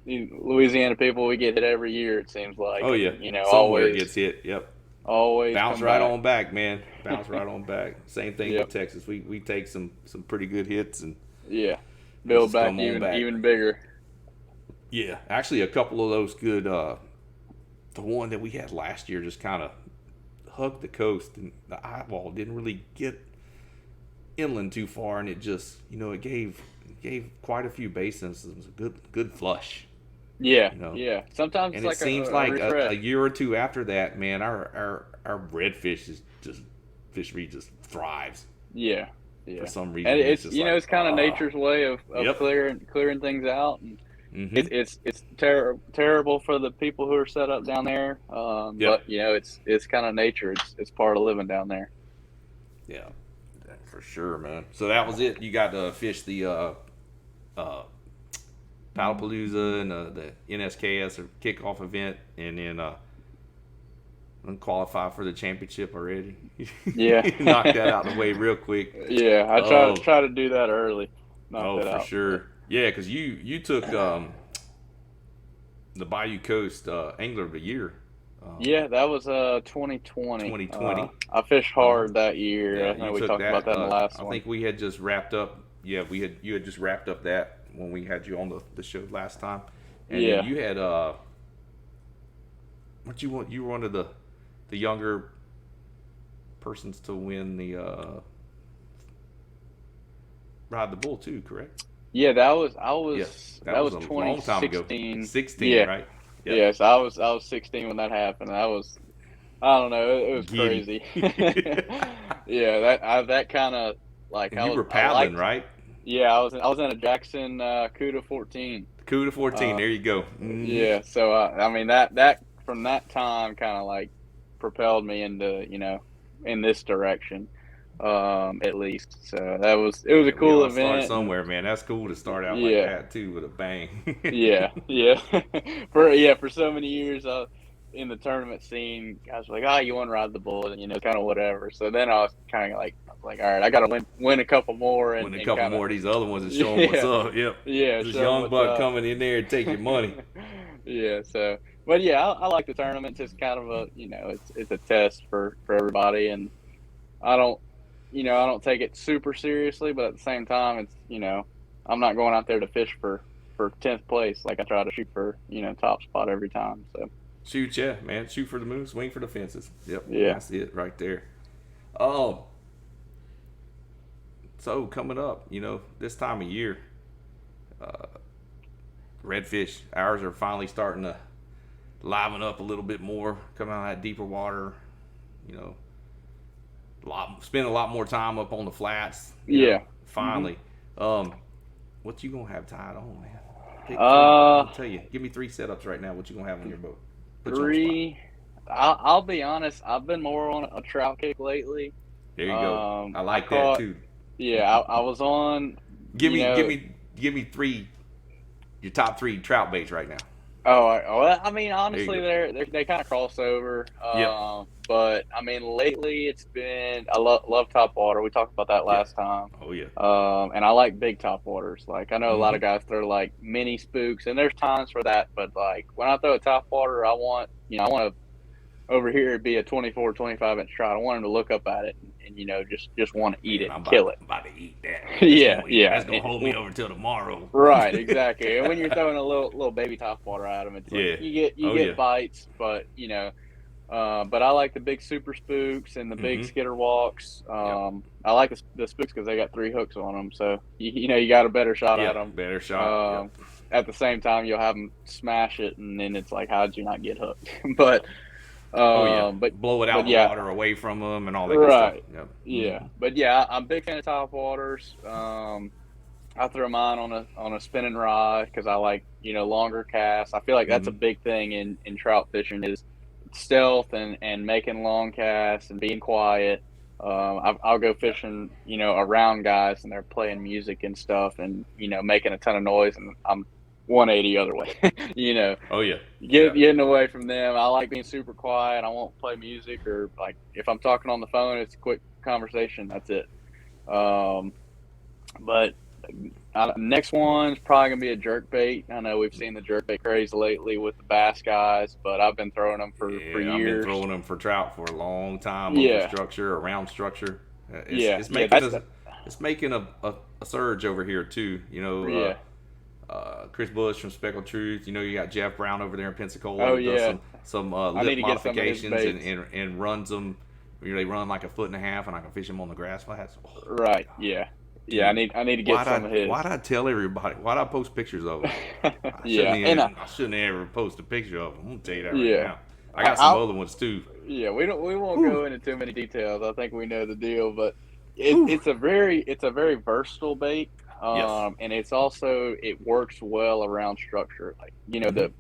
Louisiana people, we get hit every year, it seems like. Oh, yeah. Somewhere always gets hit. Yep. Always bounce right on back, man. Bounce right on back. Same thing with Texas. We take some pretty good hits and build back even bigger. Yeah, actually, a couple of those good. The one that we had last year just kind of hugged the coast, and the eyeball didn't really get inland too far, and it just it gave quite a few basins. It was a good flush. Yeah. Sometimes and it's it seems like a year or two after that, man, our redfish is fishery just thrives. Yeah. For some reason, and it's it's kind of nature's way of clearing things out, and it's terrible for the people who are set up down there. But it's kind of nature. It's part of living down there. Yeah, for sure, man. So that was it. You got to fish the Paddlepalooza and the NSKS or kickoff event, and then qualify for the championship already. Yeah, knock that out of the way real quick. Yeah, I try to do that early. For sure. Yeah, because you took the Bayou Coast Angler of the Year. That was 2020. 2020. I fished hard that year. I know we talked about that in the last one. I think we had just wrapped up. Yeah, you had just wrapped up that when we had you on the show last time. And then you had what you want? You were one of the younger persons to win the Ride the Bull too, correct? Yeah, that was Yeah, that was a long time ago. 2016. 16, Yeah, right? Yep. yeah. So I was 16 when that happened. That was, I don't know, it was Giddy. crazy. Yeah, that kind of like And you were I paddling, liked. right? Yeah, I was in a Jackson Cuda 14. Coup to 14. Uh, There you go. Hmm. yeah, so I mean that from that time kind of like propelled me into, in this direction, at least. So it was a Yeah, we cool all start event, and somewhere, man. That's cool to start out like yeah, that too with a bang. yeah, yeah. For so many years, in the tournament scene, guys were like, "Oh, you want to ride the bullet," and kind of whatever. So then I was like, "All right, I got to win a couple more," Win a and couple kind of, more of these other ones and show them what's yeah, up. Yep. yeah, This show them young what's buck up. coming in there and take your money. Yeah, so, but yeah, I like the tournament. It's kind of a, it's a test for everybody, and I don't, I don't take it super seriously, but at the same time, it's, I'm not going out there to fish for 10th place. Like, I try to shoot for, top spot every time. So Shoot, yeah, man. Shoot for the moon, swing for the fences. Yep, yeah, that's it right there. Oh, so coming up, this time of year, redfish, ours are finally starting to liven up a little bit more, coming out of that deeper water, you know, spend a lot more time up on the flats, yeah. finally. What you gonna have tied on, man? Pick three. Uh, I'll tell you. Give me 3 setups right now. What you gonna have on your boat? Put you on the spot. 3. I'll be honest. I've been more on a trout kick lately. There you go. I I like that caught. too. Yeah, I was on. Give You me, know, give me 3. Your top 3 trout baits right now. well, I mean, There you honestly, go. they kind of cross over. Yep. But I mean, lately it's been I love top water. We talked about that Yeah. last time. Oh yeah. And I like big top waters. Like, I know a lot Mm-hmm. of guys throw like mini spooks, and there's times for that. But like when I throw a top water, I want to over here it'd be a 24, 25 inch trout. I want him to look up at it and just want to eat Man, it and kill it. I'm about to eat that. Yeah, yeah. That's gonna hold me over till tomorrow. Right, exactly. And when you're throwing a little baby top water at them, it's like Yeah. you Oh get yeah. bites, but but I like the big super spooks and the big Mm-hmm. skitter walks. Yep. I like the spooks because they got 3 hooks on them, so you got a better shot at Yeah. them. Better shot. Yep. At the same time, you'll have them smash it, and then it's like, how did you not get hooked? but Oh yeah. but Blow it out but of the yeah, water away from them and all that good stuff. right, Yep. yeah. Mm-hmm. But yeah, I'm a big fan of top waters. I throw mine on a spinning rod because I like longer casts. I feel like that's a Mm-hmm. big thing in trout fishing is stealth and making long casts and being quiet. I'll go fishing around guys and they're playing music and stuff and making a ton of noise and I'm 180 other way. you know, Oh yeah. Yeah. getting away from them. I like being super quiet. I won't play music or like if I'm talking on the phone, it's a quick conversation. That's it. But next one's probably gonna be a jerkbait. I know we've seen the jerkbait craze lately with the bass guys, but I've been throwing them for Yeah, I've been years. throwing them for trout for a long time over Yeah, structure, around structure. It's yeah, making it's making a surge over here too. yeah. Chris Bush from Speckled Truth. You got Jeff Brown over there in Pensacola. Oh Who does yeah, some I need lip to get some of his modifications baits. and runs them. They run like a foot and a half, and I can fish them on the grass flats. Oh, Right, yeah, yeah. dude, I need to get some of his. why'd I tell everybody? Why'd I post pictures of them? Yeah, and I shouldn't have ever posted a picture of them. I'm gonna tell you that right yeah, now. I got some other ones too. yeah. We won't Whew. go into too many details. I think we know the deal, but Whew. it's a very versatile bait. Yes. And it's also it works well around structure. Like Mm-hmm. the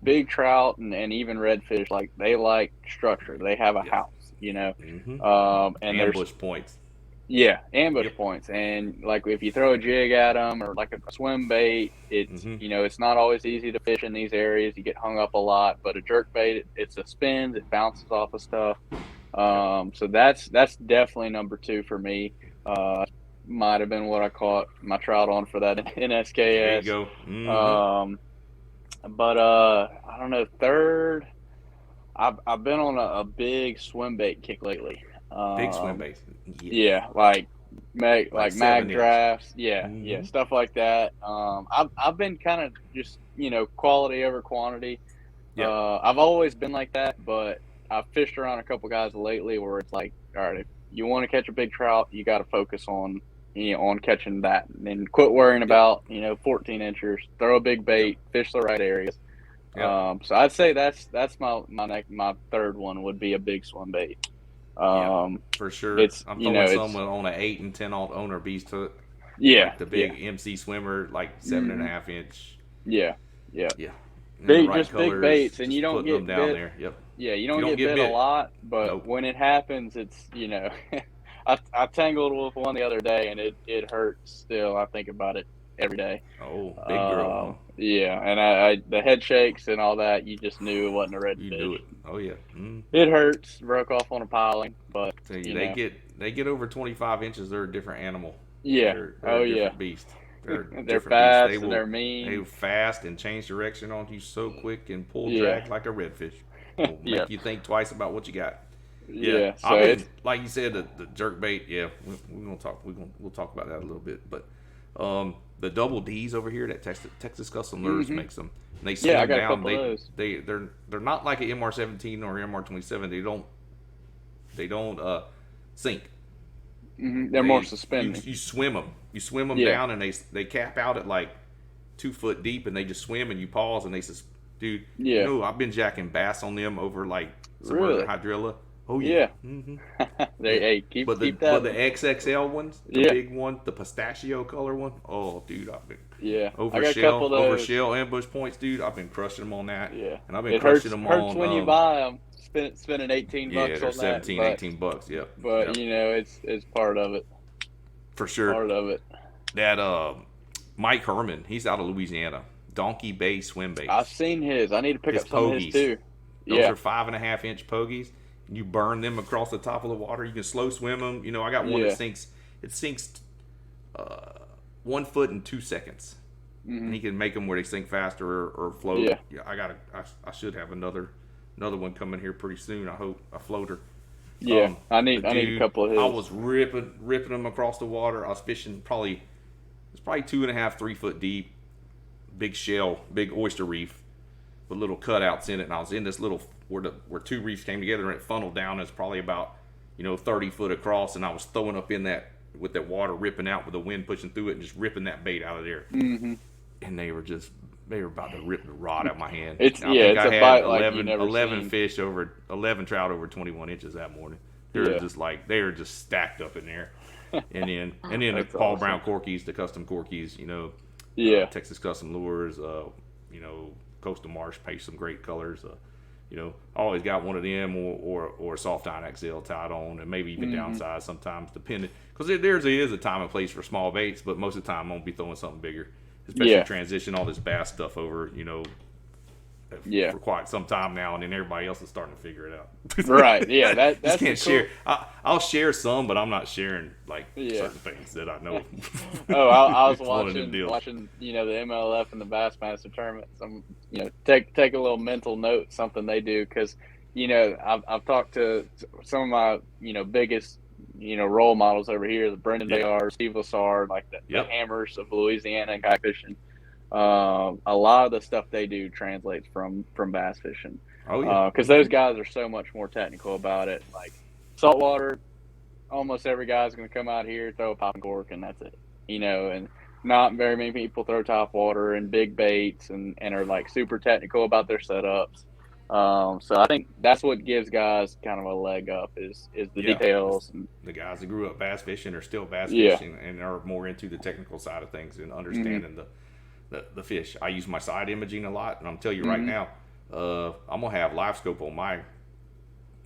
big trout and even redfish, like they like structure. They have a Yes. house. Mm-hmm. And there's Ambush points. ambush Yep. points. And like if you throw a jig at them or like a swim bait, it's Mm-hmm. it's not always easy to fish in these areas. You get hung up a lot. But a jerk bait, it's a spins. It bounces off of stuff. So that's definitely number 2 for me. Might have been what I caught my trout on for that NSKS. There you go. Mm-hmm. But I don't know. Third, I've been on a big swim bait kick lately. Big swim baits. Yeah, like mag 7 inch. drafts. Yeah, yeah, Mm-hmm. stuff like that. I've been kind of just quality over quantity. Yeah. I've always been like that, but I've fished around a couple guys lately where it's like, all right, if you want to catch a big trout, you got to focus on on catching that, and quit worrying about 14 inchers. Throw a big bait, fish the right areas. So I'd say that's my third one would be a big swim bait. For sure. It's I'm throwing some on an 8 and 10 aught owner beast hook. Like the big MC swimmer, like 7.5 inch. Yeah. Big, right just colors, big baits, and you don't get them down bit. there. Yep. Yeah, you don't get bit a lot, but when it happens, it's I tangled with one the other day, and it hurts still. I think about it every day. Oh, big girl. Yeah, and I the head shakes and all that. You just knew it wasn't a red fish. You knew it. Oh yeah. It hurts. Broke off on a piling, but they get over 25 inches. They're a different animal. Yeah. They're a different beast. They're fast and they're mean. They're fast and change direction on you so quick and pull drag like a redfish. Will make you think twice about what you got. Yeah. So it's like you said, the jerk bait. Yeah, we'll talk about that a little bit. But the double D's over here that Texas Custom Lures makes them. And they swim I got down. A couple of those. They're not like an MR17 or MR27. They don't sink. They're more suspended. You swim them. You swim them down, and they cap out at like 2 foot deep, and they just swim, and you pause, and they says, "Dude, I've been jacking bass on them over like submerged hydrilla." Oh yeah. Keep But the XXL ones, the big one, the pistachio color one. Oh, dude, I've been over shell ambush points, dude. I've been crushing them on that. Yeah, and I've been crushing them on. Hurts when you buy them. Spending $18 on that. 17, $18. Yep. But it's part of it. For sure. Part of it. That Mike Herman, he's out of Louisiana. Donkey Bay swim baits. I've seen his. I need to pick up some of his too. Those are 5.5 inch pogies. You burn them across the top of the water. You can slow swim them. I got one that sinks. It sinks 1 foot in 2 seconds. And he can make them where they sink faster or float. Yeah. I should have another one coming here pretty soon. I hope a floater. Yeah, I need a couple of his. I was ripping them across the water. I was fishing it's probably 2.5, 3 foot deep, big shell, big oyster reef with little cutouts in it. And I was in this little where 2 reefs came together, and it funneled down. It's probably about 30 foot across, and I was throwing up in that with that water ripping out with the wind pushing through it and just ripping that bait out of there. And they were about to rip the rod out of my hand. I had 11 fish over 11 trout over 21 inches that morning. They're just stacked up in there. And then the Paul Brown corkies, the custom corkies, Texas Custom Lures, Coastal Marsh paste some great colors. Always got one of them or a soft iron XL tied on, and maybe even downsized sometimes, depending. Because there is a time and place for small baits, but most of the time I'm gonna be throwing something bigger. Especially transition all this bass stuff over, for quite some time now, and then everybody else is starting to figure it out. Right? Yeah, that's can't share. I'll share some, but I'm not sharing certain things that I know. I was watching the MLF and the Bassmaster tournaments. Take a little mental note, something they do, because I've talked to some of my biggest role models over here, the Brendan Bayard, Steve Lassard, like the Hammers of Louisiana and kayak fishing. A lot of the stuff they do translates from bass fishing. Oh yeah, because those guys are so much more technical about it. Like saltwater, almost every guy's going to come out here, throw a popping cork, and that's it. And not very many people throw top water and big baits and are like super technical about their setups. So I think that's what gives guys kind of a leg up is the details. And the guys that grew up bass fishing are still bass fishing and are more into the technical side of things and understanding the fish. I use my side imaging a lot, and I'm telling you right now, I'm gonna have live scope on my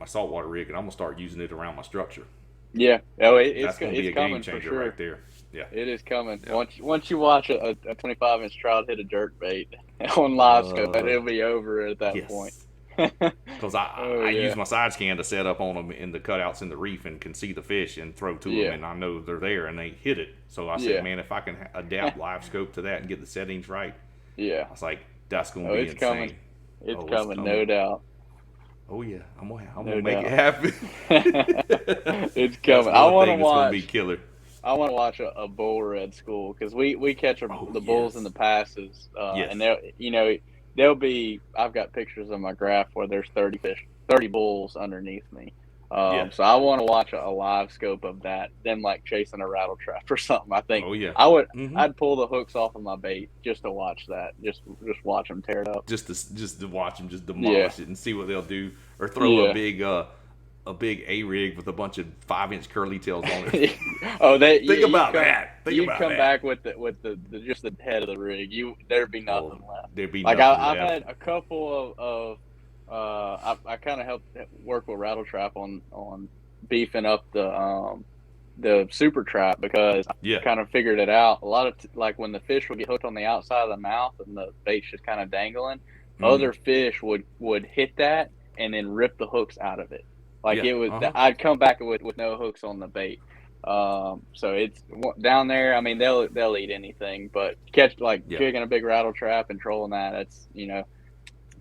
saltwater rig, and I'm gonna start using it around my structure. Yeah, it's gonna be a game changer for sure. right there. Yeah, it is coming. Yeah. Once you watch a 25-inch trout hit a jerk bait on live scope, it'll be over at that point. Because I use my side scan to set up on them in the cutouts in the reef and can see the fish and throw to them, and I know they're there and they hit it. So I said, man, if I can adapt live scope to that and get the settings right, I was like, that's going to be insane. Coming. It's coming, no doubt. Oh yeah, I'm gonna make it happen. It's coming. I want to watch. Gonna be killer. I want to watch a bull red school because we catch the bulls in the passes, and they'll be. I've got pictures on my graph where there's 30 bulls underneath me. Yeah. So I want to watch a live scope of that, them like chasing a rattle trap or something. I think Oh yeah. I'd pull the hooks off of my bait just to watch that, just watch them tear it up. Just to watch them just Yeah, demolish it and see what they'll do, or throw yeah. a big A rig with a bunch of 5-inch curly tails on it. Oh, Think about that. You'd come back with the just the head of the rig. There'd be Oh, nothing left. there'd be Like nothing I've left. had a couple of I kind of helped work with Rattle Trap on beefing up the super trap, because Yeah. I kind of figured it out. A lot of like when the fish would get hooked on the outside of the mouth and the bait's just kind of dangling, other fish would hit that and then rip the hooks out of it. Like Yeah, it was, I'd come back with no hooks on the bait. So it's down there. I mean, they'll eat anything, but jigging a big rattle trap and trolling that's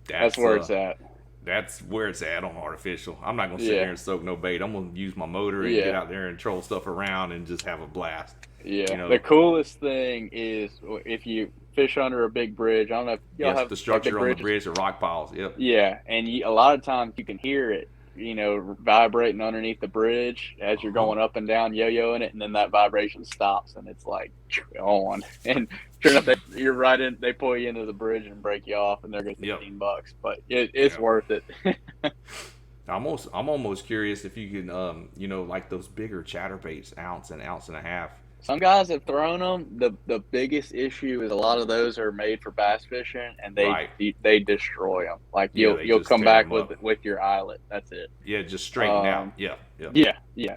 that's where it's at. That's where it's at on artificial. I'm not gonna sit there and soak no bait. I'm gonna use my motor and get out there and troll stuff around and just have a blast. Yeah. The coolest thing is if you fish under a big bridge. I don't know if y'all have the structure on the bridge, the rock piles. Yep. Yeah, and a lot of times you can hear it, vibrating underneath the bridge as you're going up and down, yo-yoing it, and then that vibration stops, and it's like on. And sure enough, you're right in. They pull you into the bridge and break you off, and there goes $15. But it's worth it. I'm almost curious if you can, like those bigger chatterbaits, ounce and a half. Some guys have thrown them. The biggest issue is a lot of those are made for bass fishing, and they destroy them. Like you'll come back with your eyelet. That's it. Yeah, just straighten out. Yeah.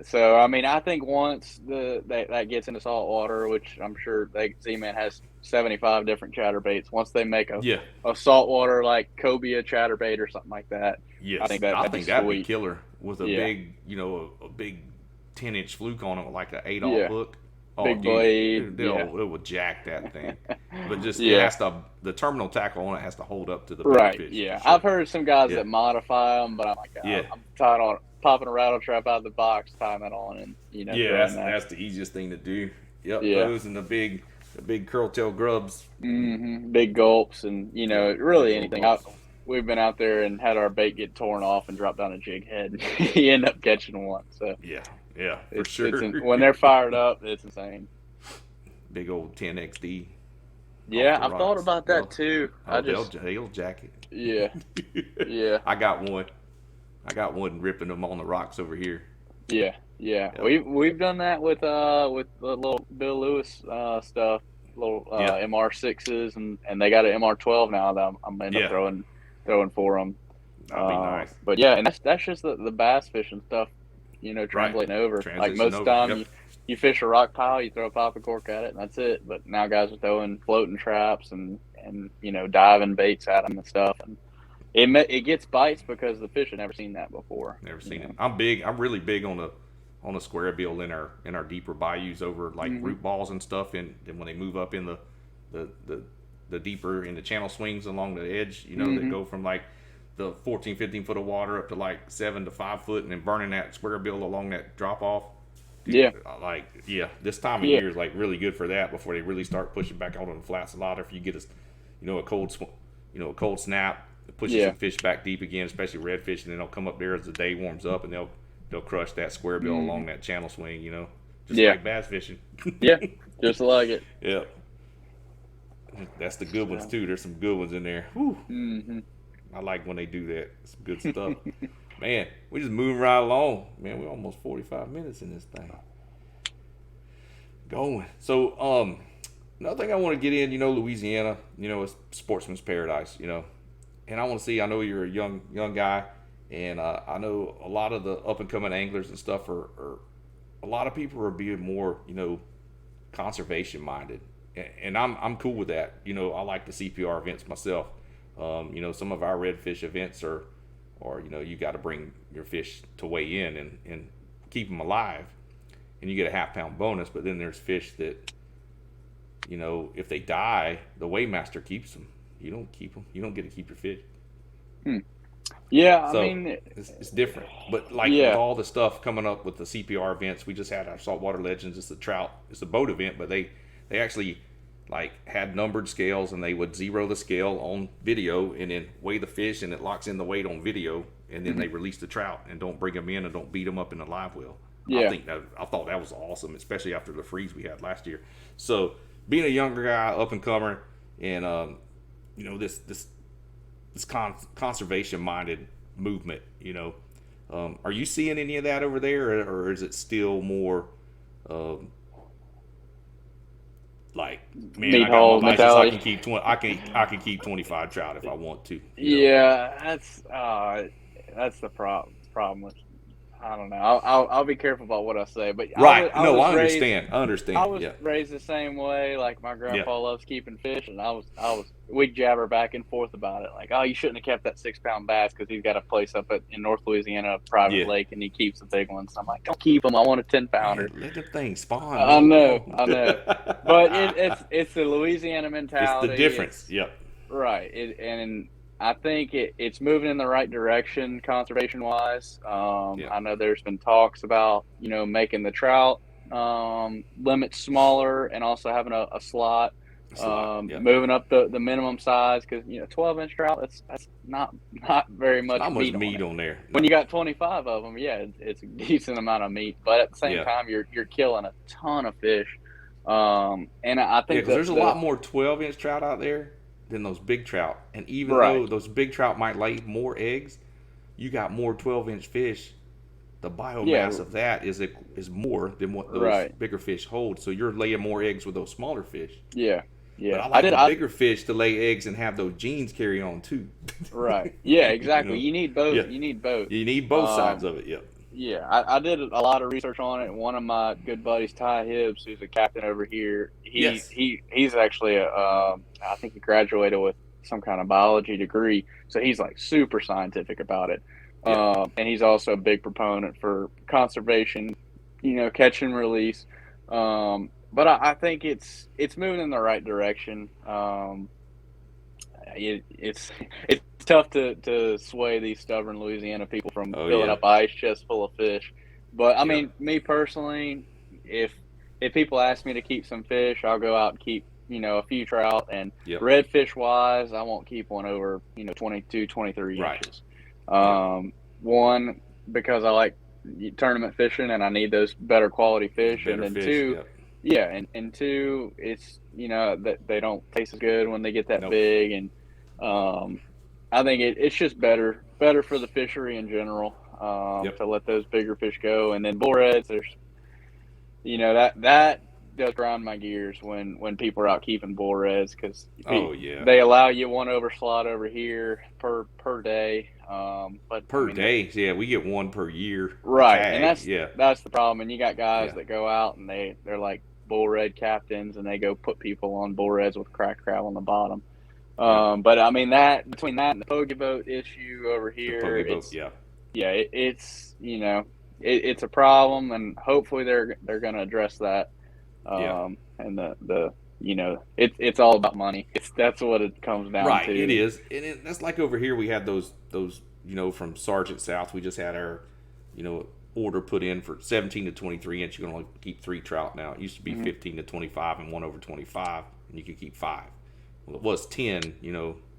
So I mean, I think once that gets into salt water, which I'm sure Z-Man has 75 different chatterbaits. Once they make a saltwater like cobia chatterbait or something like that, yes, I think that'd be killer with a big, a big 10-inch fluke on it with like an 8-aught hook. Oh, big blade. It will jack that thing. But just it has to, the terminal tackle on it has to hold up to the big fish. Yeah. Sure. I've heard some guys that modify them, but I'm like, I'm tied on popping a rattle trap out of the box, tying it on, and that's the easiest thing to do. Yep, those and the big curl tail grubs. Mm-hmm. Big gulps, and really anything. We've been out there and had our bait get torn off and drop down a jig head. And you end up catching one. So yeah, for sure. When they're fired up, it's insane. Big old 10XD. Yeah, I've thought about that too. They'll jack it. Yeah. I got one ripping them on the rocks over here. Yeah. Yep. We've done that with the little Bill Lewis stuff, little MR6s, and they got an MR12 now that I'm end up throwing for them. That'd be nice. But and that's just the bass fishing stuff. Translating over. Like most of the time, you fish a rock pile, you throw a popping cork at it, and that's it. But now guys are throwing floating traps and diving baits at them and stuff, and it gets bites because the fish have never seen that before. Never seen it. I'm really big on the square bill in our deeper bayous over like root balls and stuff, and then when they move up in the deeper in the channel swings along the edge, that go from like the 14, 15 foot of water up to like 7 to 5 foot, and then burning that square bill along that drop off. This time of year is like really good for that before they really start pushing back out on the flats a lot. If you get a cold snap, it pushes some fish back deep again, especially redfish, and then they'll come up there as the day warms up, and they'll crush that square bill along that channel swing, just like bass fishing. Just like it. Yeah. That's the good ones too. There's some good ones in there. Whew. Mm-hmm. I like when they do that. It's good stuff. Man, we just moving right along. Man, we're almost 45 minutes in this thing. Going. So, another thing I want to get in, Louisiana, is sportsman's paradise, and I want to see, I know you're a young guy, and I know a lot of the up and coming anglers and stuff are a lot of people are being more, conservation minded, and I'm cool with that. I like the CPR events myself. Some of our redfish events are you got to bring your fish to weigh in and keep them alive, and you get a half-pound bonus. But then there's fish that, if they die, the weighmaster keeps them. You don't keep them. You don't get to keep your fish. Yeah, so I mean, it's different. But with all the stuff coming up with the CPR events, we just had our Saltwater Legends. It's the Trout. It's a boat event, but they actually had numbered scales, and they would zero the scale on video and then weigh the fish, and it locks in the weight on video and then they release the trout and don't bring them in and don't beat them up in the live well. Yeah. I thought that was awesome, especially after the freeze we had last year. So being a younger guy, up and comer, and this conservation minded movement, are you seeing any of that over there, or is it still more like, man, Meat I got my hole license, mentality. I can keep 20, I can keep 25 trout if I want to. Yeah, that's the problem with. I don't know. I'll be careful about what I say, but Right. I was raised, understand. I understand. I was Yeah. raised the same way. Like my grandpa loves keeping fish, and we'd jabber back and forth about it. Like, oh, you shouldn't have kept that 6-pound bass because he's got a place up in North Louisiana, a private lake, and he keeps the big ones. I'm like, don't keep them. I want a 10-pounder. Let them things spawn. I know. But it's the Louisiana mentality. It's the difference. Yep. Right. And I think it's moving in the right direction conservation wise. I know there's been talks about, making the trout limit smaller and also having a slot, moving up the minimum size, because 12-inch trout, that's not very much meat on there. When you got 25 of them, it's a decent amount of meat, but at the same time you're killing a ton of fish. And I think because there's a lot more 12-inch trout out there than those big trout, and even though those big trout might lay more eggs, you got more 12-inch fish. The biomass of that is more than what those bigger fish hold. So you're laying more eggs with those smaller fish. Yeah. But I like the bigger fish to lay eggs and have those genes carry on too. Right. Yeah. Exactly. You need both. Yeah. You need both. You need both sides of it. Yep. Yeah, I did a lot of research on it. One of my good buddies, Ty Hibbs, who's a captain over here, he's actually I think he graduated with some kind of biology degree, so he's like super scientific about it. And he's also a big proponent for conservation, catch and release. But I think it's moving in the right direction. It's tough to sway these stubborn Louisiana people from filling up ice chests full of fish. But I mean, me personally, if people ask me to keep some fish, I'll go out and keep a few trout. And redfish wise, I won't keep one over 22, 23 inches. One, because I like tournament fishing and I need those better quality fish, and then two. Yeah, and two, it's that they don't taste as good when they get that big, and I think it's just better for the fishery in general to let those bigger fish go. And then bullheads, there's that does grind my gears when people are out keeping bullheads, because they allow you one over slot over here per day. But per day, we get one per year. Right, and that's the problem. And you got guys that go out and they're like bullhead captains, and they go put people on bullheads with cracked crab on the bottom. But I mean, that between that and the pogie boat issue over here, it's a problem, and hopefully they're going to address that. And it's all about money. That's what it comes down to. Right, it is, and that's like over here. We had those from Sergeant South. We just had our order put in for 17 to 23 inch. You can only keep 3 trout now. It used to be 15 to 25 and 1 over 25, and you could keep 5. Well, it was 10,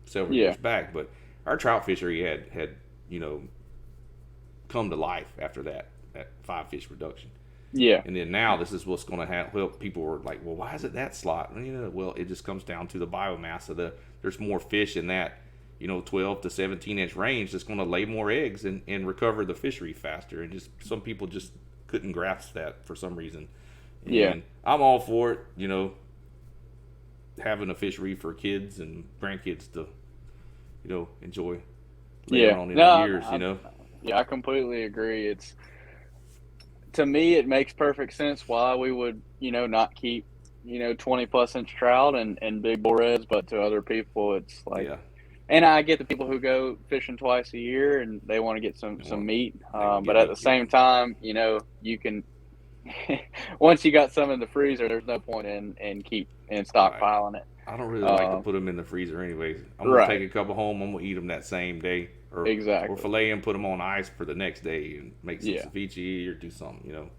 several years back, but our trout fishery had come to life after that 5 fish reduction. Yeah. And then now this is what's going to help. People were like, well, why is it that slot? And, well, it just comes down to the biomass of there's more fish in that 12 to 17 inch range that's going to lay more eggs and recover the fishery faster. And just some people just couldn't grasp that for some reason. And I'm all for it, having a fishery for kids and grandkids to, enjoy later on in the years, Yeah, I completely agree. To me, it makes perfect sense why we would, not keep, 20 plus inch trout and big bullheads, but to other people, it's like, and I get the people who go fishing twice a year and they want to get some meat. But at the same time, you can, once you got some in the freezer, there's no point in stockpiling it. I don't really like to put them in the freezer anyways. I'm going to take a couple home. I'm going to eat them that same day. Or fillet them, put them on ice for the next day and make some ceviche or do something,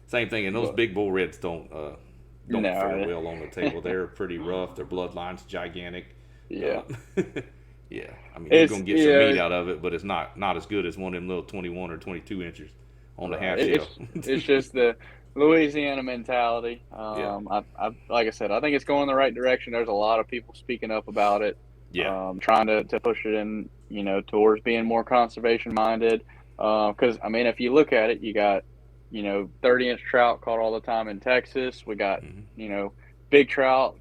same thing. And those big bull reds don't fare well on the table. They're pretty rough. Their bloodline's gigantic. Yeah, I mean, you're gonna get some meat out of it, but it's not as good as one of them little 21 or 22 inches on the half shell. It's just the Louisiana mentality. Yeah. I like I said, I think it's going in the right direction. There's a lot of people speaking up about it. Yeah. Trying to push it in, towards being more conservation minded. Because I mean, if you look at it, you got 30-inch trout caught all the time in Texas. We got big trout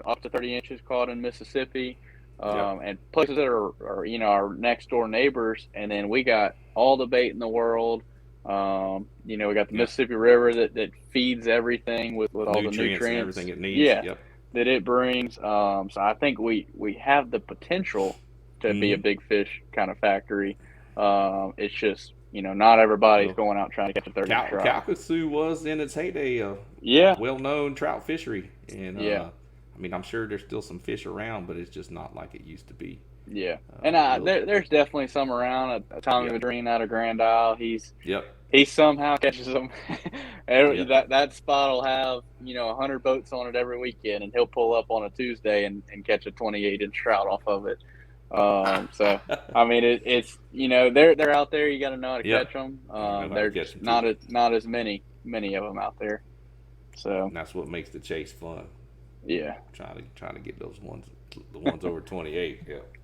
up to 30 inches caught in Mississippi. And places that are our next door neighbors, and then we got all the bait in the world. We got the Mississippi River that feeds everything with all the nutrients and everything it needs. Yeah, that it brings. So I think we have the potential to be a big fish kind of factory. It's just not everybody's going out trying to catch a 30 trout. Calcasieu was in its heyday a well-known trout fishery, and I mean, I'm sure there's still some fish around, but it's just not like it used to be. Yeah, and there's definitely some around. Tommy Madrine out of Grand Isle, he somehow catches them. That spot will have 100 boats on it every weekend, and he'll pull up on a Tuesday and catch a 28-inch trout off of it. So I mean, it's they're out there. You got to know how to catch them. There's not as many of them out there. So and that's what makes the chase fun. Yeah, trying to get the ones over 28.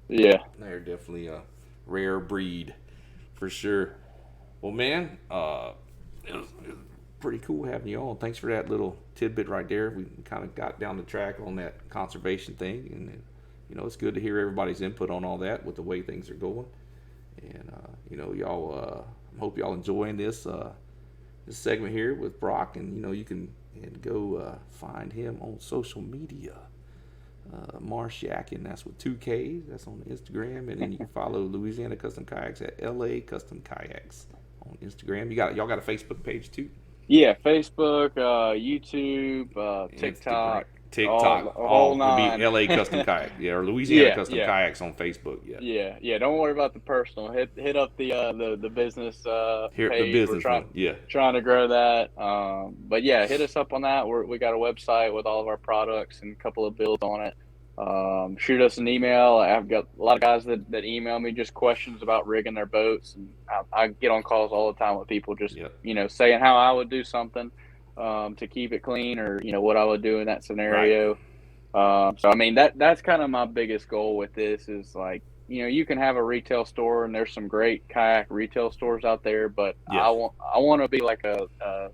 Yeah, they're definitely a rare breed for sure. Well, man, it was pretty cool having you on. Thanks for that little tidbit right there. We kind of got down the track on that conservation thing, and it's good to hear everybody's input on all that with the way things are going. And y'all, I hope y'all enjoying this segment here with Brock, and you can go find him on social media. Marshakin, that's with 2 Ks. That's on Instagram, and then you can follow Louisiana Custom Kayaks at LA Custom Kayaks on Instagram. Y'all got a Facebook page too? Yeah, Facebook, YouTube, TikTok. All would be LA Custom Kayak, or Louisiana Custom Kayaks on Facebook. Yeah. Don't worry about the personal. Hit up the business Here, page. the business one. Trying to grow that. But hit us up on that. We got a website with all of our products and a couple of builds on it. Shoot us an email. I've got a lot of guys that email me just questions about rigging their boats, and I get on calls all the time with people just saying how I would do something to keep it clean, or what I would do in that scenario. Right. So I mean that's kind of my biggest goal with this is like you can have a retail store, and there's some great kayak retail stores out there, but I want to be like a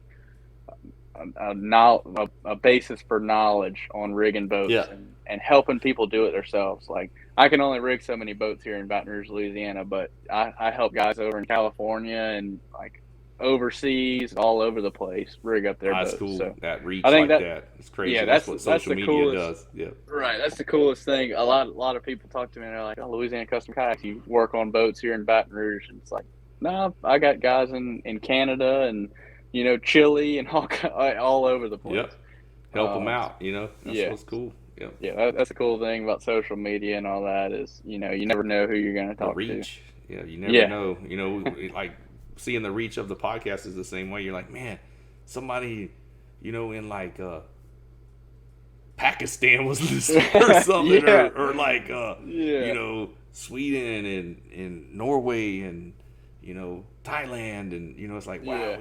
basis for knowledge on rigging boats and helping people do it themselves. Like I can only rig so many boats here in Baton Rouge, Louisiana, but I help guys over in California and like overseas, all over the place, rig up their boats. That's cool. So that reach, I think that it's crazy. Yeah, that's what social media does. Yeah, right. That's the coolest thing. A lot of people talk to me and they're like, "Oh, Louisiana Custom Kayaks, you work on boats here in Baton Rouge?" And it's like, no, I got guys in Canada and Chile and all over the place. Yep. Help them out. That's what's cool. Yep. Yeah, that's the cool thing about social media and all that is you never know who you're going to talk to. Yeah, you never know. Like seeing the reach of the podcast is the same way. You're like, man, somebody in like Pakistan was listening or something, or like Sweden and Norway and Thailand, and it's like, wow,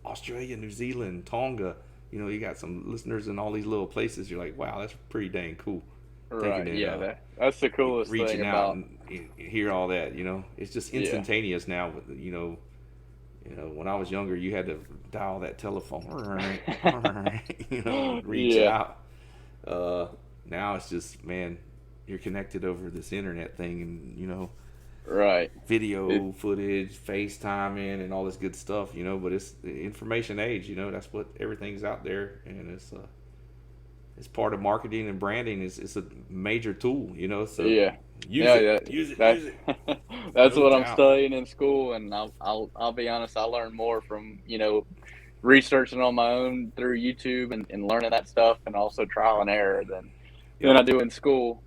Australia, New Zealand, Tonga. You got some listeners in all these little places. You're like, wow, that's pretty dang cool. Right. That's the coolest reaching thing out about and hear all that. It's just instantaneous now. With when I was younger, you had to dial that telephone, reach out. Now it's just, man, you're connected over this internet thing, and right, video footage, FaceTiming, and all this good stuff. But it's the information age. That's what everything's out there, and it's part of marketing and branding. It's a major tool. So use it. That's what I'm studying in school, and I'll be honest, I learn more from researching on my own through YouTube and learning that stuff, and also trial and error than I do in school.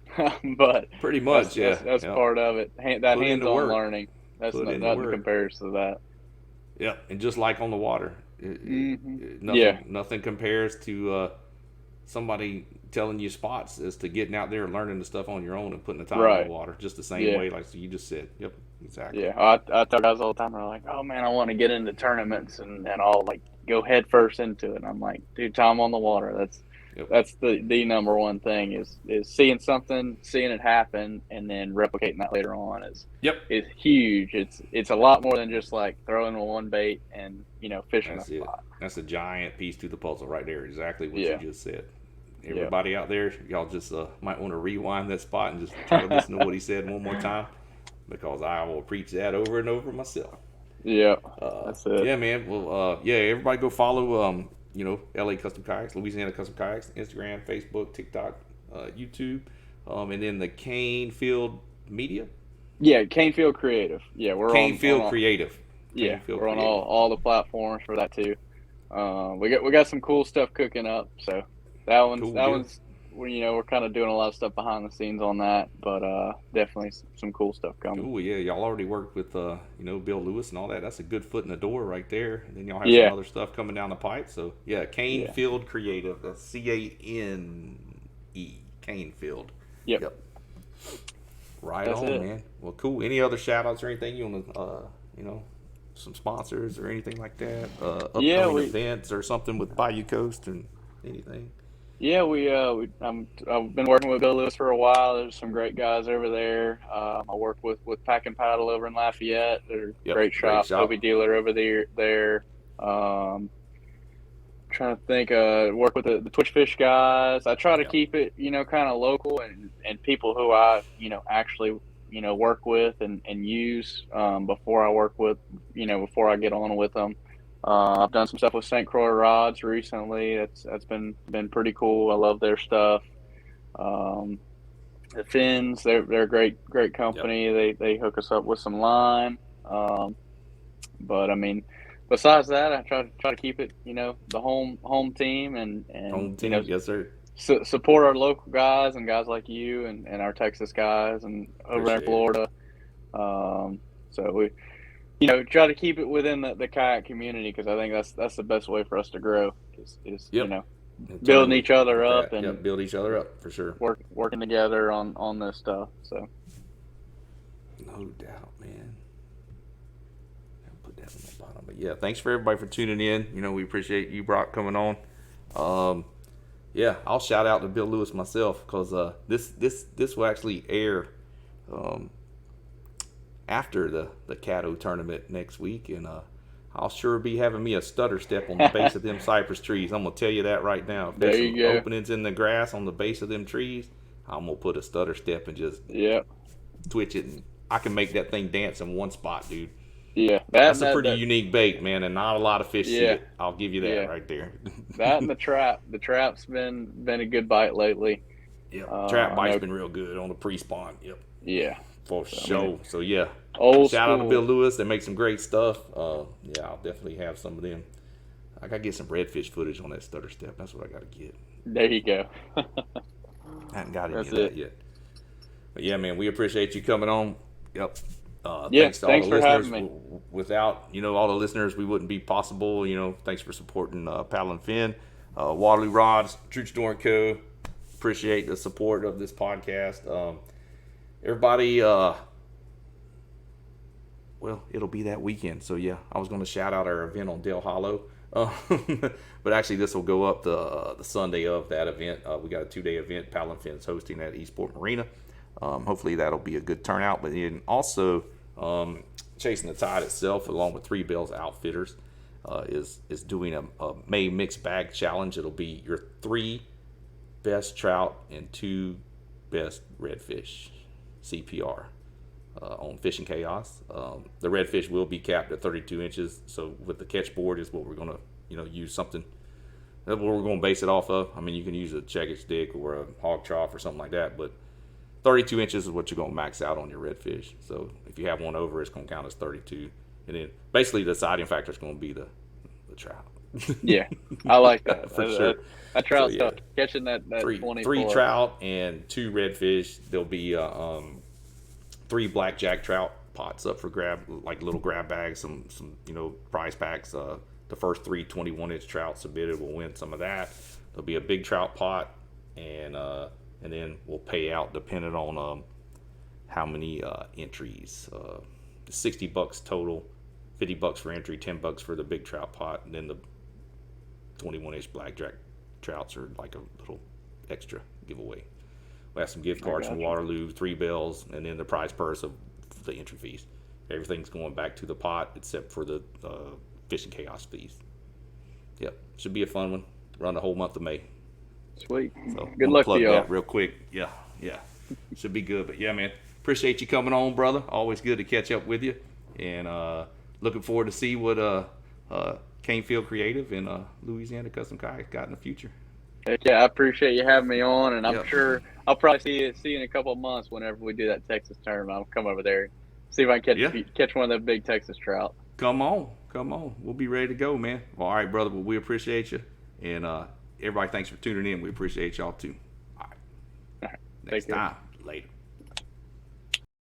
But pretty much, that's part of it. That hands-on learning, that's nothing compares to that. Yeah, and just like on the water, nothing compares to somebody telling you spots as to getting out there and learning the stuff on your own and putting the time Right. in the water, just the same way like you just said. Yep, exactly. Yeah, I tell guys all the time, they're like, "Oh man, I want to get into tournaments and I'll like go head first into it." And I'm like, "Dude, time on the water. That's the number one thing is seeing something, seeing it happen, and then replicating that later on is huge. It's a lot more than just like throwing one bait and fishing a spot. That's a giant piece to the puzzle right there. Exactly what you just said. Everybody out there, y'all just might want to rewind that spot and just try to listen to what he said one more time, because I will preach that over and over myself. Yeah, that's it. Yeah, man. Well, everybody go follow, LA Custom Kayaks, Louisiana Custom Kayaks, Instagram, Facebook, TikTok, YouTube, and then the Canefield Media. Yeah, Canefield Creative. Yeah, we're Canefield Creative. Yeah, we're on all the platforms for that too. We got some cool stuff cooking up, so that one's we're kind of doing a lot of stuff behind the scenes on that, but definitely some cool stuff coming. Oh yeah, y'all already worked with Bill Lewis and all that. That's a good foot in the door right there. And then y'all have some other stuff coming down the pipe. So yeah, Canefield Creative. That's CANE. Canefield. Yep. Right. That's on it, man. Well, cool. Any other shout outs or anything you want to some sponsors or anything like that? Upcoming events or something with Bayou Coast and anything? Yeah, I've been working with Bill Lewis for a while. There's some great guys over there. I work with Pack and Paddle over in Lafayette. They're great shop. Hobby dealer over there. Trying to think. Work with the Twitch Fish guys. I try to keep it, kind of local and people who I, actually, work with and use before I work with, before I get on with them. I've done some stuff with St. Croix rods recently. That's been pretty cool. I love their stuff. The Fins, they're a great company. Yep. They hook us up with some line. But I mean, besides that, I try to keep it, the home team and home team. Yes, sir. Support our local guys and guys like you and our Texas guys and over in Florida. So we. Try to keep it within the kayak community, because I think that's the best way for us to grow is building each other up and build each other up for sure. Working together on this stuff. So no doubt, man. I'll put that on the bottom. But yeah, thanks for everybody for tuning in. We appreciate you, Brock, coming on. I'll shout out to Bill Lewis myself, because this will actually air after the Caddo tournament next week, and I'll sure be having me a stutter step on the base of them cypress trees. I'm gonna tell you that right now. If there's some openings in the grass on the base of them trees, I'm gonna put a stutter step and just twitch it, and I can make that thing dance in one spot, dude. Yeah, that's a pretty unique bait, man, and not a lot of fish see it. I'll give you that right there. That and the trap. The trap's been a good bite lately. Yeah, trap bite's been real good on the pre-spawn. Yep. Yeah. For sure. So yeah. Shout out to Bill Lewis. They make some great stuff. I'll definitely have some of them. I gotta get some redfish footage on that stutter step. That's what I gotta get. There you go. I haven't got any of that yet. But yeah, man, we appreciate you coming on. Yep. Thanks to all the listeners. Without all the listeners, we wouldn't be possible. Thanks for supporting Paddle and Fin, Waterloo Rods, Trout Door & Co. Appreciate the support of this podcast. Everybody, it'll be that weekend. So yeah, I was going to shout out our event on Del Hollow, but actually this will go up the Sunday of that event. We got a 2-day event. Paddle and Fin's hosting at Eastport Marina. Hopefully that'll be a good turnout. But then also Chasin the Tide itself, along with 3 Bells Outfitters, is doing a May mixed bag challenge. It'll be your 3 best trout and 2 best redfish CPR on fishing chaos. The redfish will be capped at 32 inches. So with the catch board is what we're going to use something. That's what we're going to base it off of. I mean, you can use a check-it stick or a hog trough or something like that, but 32 inches is what you're going to max out on your redfish. So if you have one over, it's going to count as 32. And then basically the deciding factor is going to be the trout. Yeah, I like that. For sure. That trout's tough. Catching that 3 trout and 2 redfish. There'll be 3 blackjack trout pots up for grab, like little grab bags, some prize packs. The first 3 21-inch trout submitted will win some of that. There'll be a big trout pot, and then we'll pay out depending on how many entries. $60 total, $50 for entry, $10 for the big trout pot, and then the 21-inch blackjack trouts are like a little extra giveaway. We have some gift cards from Waterloo, 3 bills, and then the prize purse of the entry fees. Everything's going back to the pot except for the fishing chaos fees. Yep, should be a fun one. Run the whole month of May. Sweet. So Good luck to y'all. Real quick. Yeah. Should be good. But yeah, man, appreciate you coming on, brother. Always good to catch up with you. And looking forward to see what Canefield Creative and Louisiana Custom Kayaks got in the future. Yeah, I appreciate you having me on, and I'm sure I'll probably see you in a couple of months whenever we do that Texas tournament. I'll come over there, see if I can catch one of the big Texas trout. Come on. We'll be ready to go, man. Well, all right, brother. Well, we appreciate you, and everybody, thanks for tuning in. We appreciate y'all too. All right. Next time, later.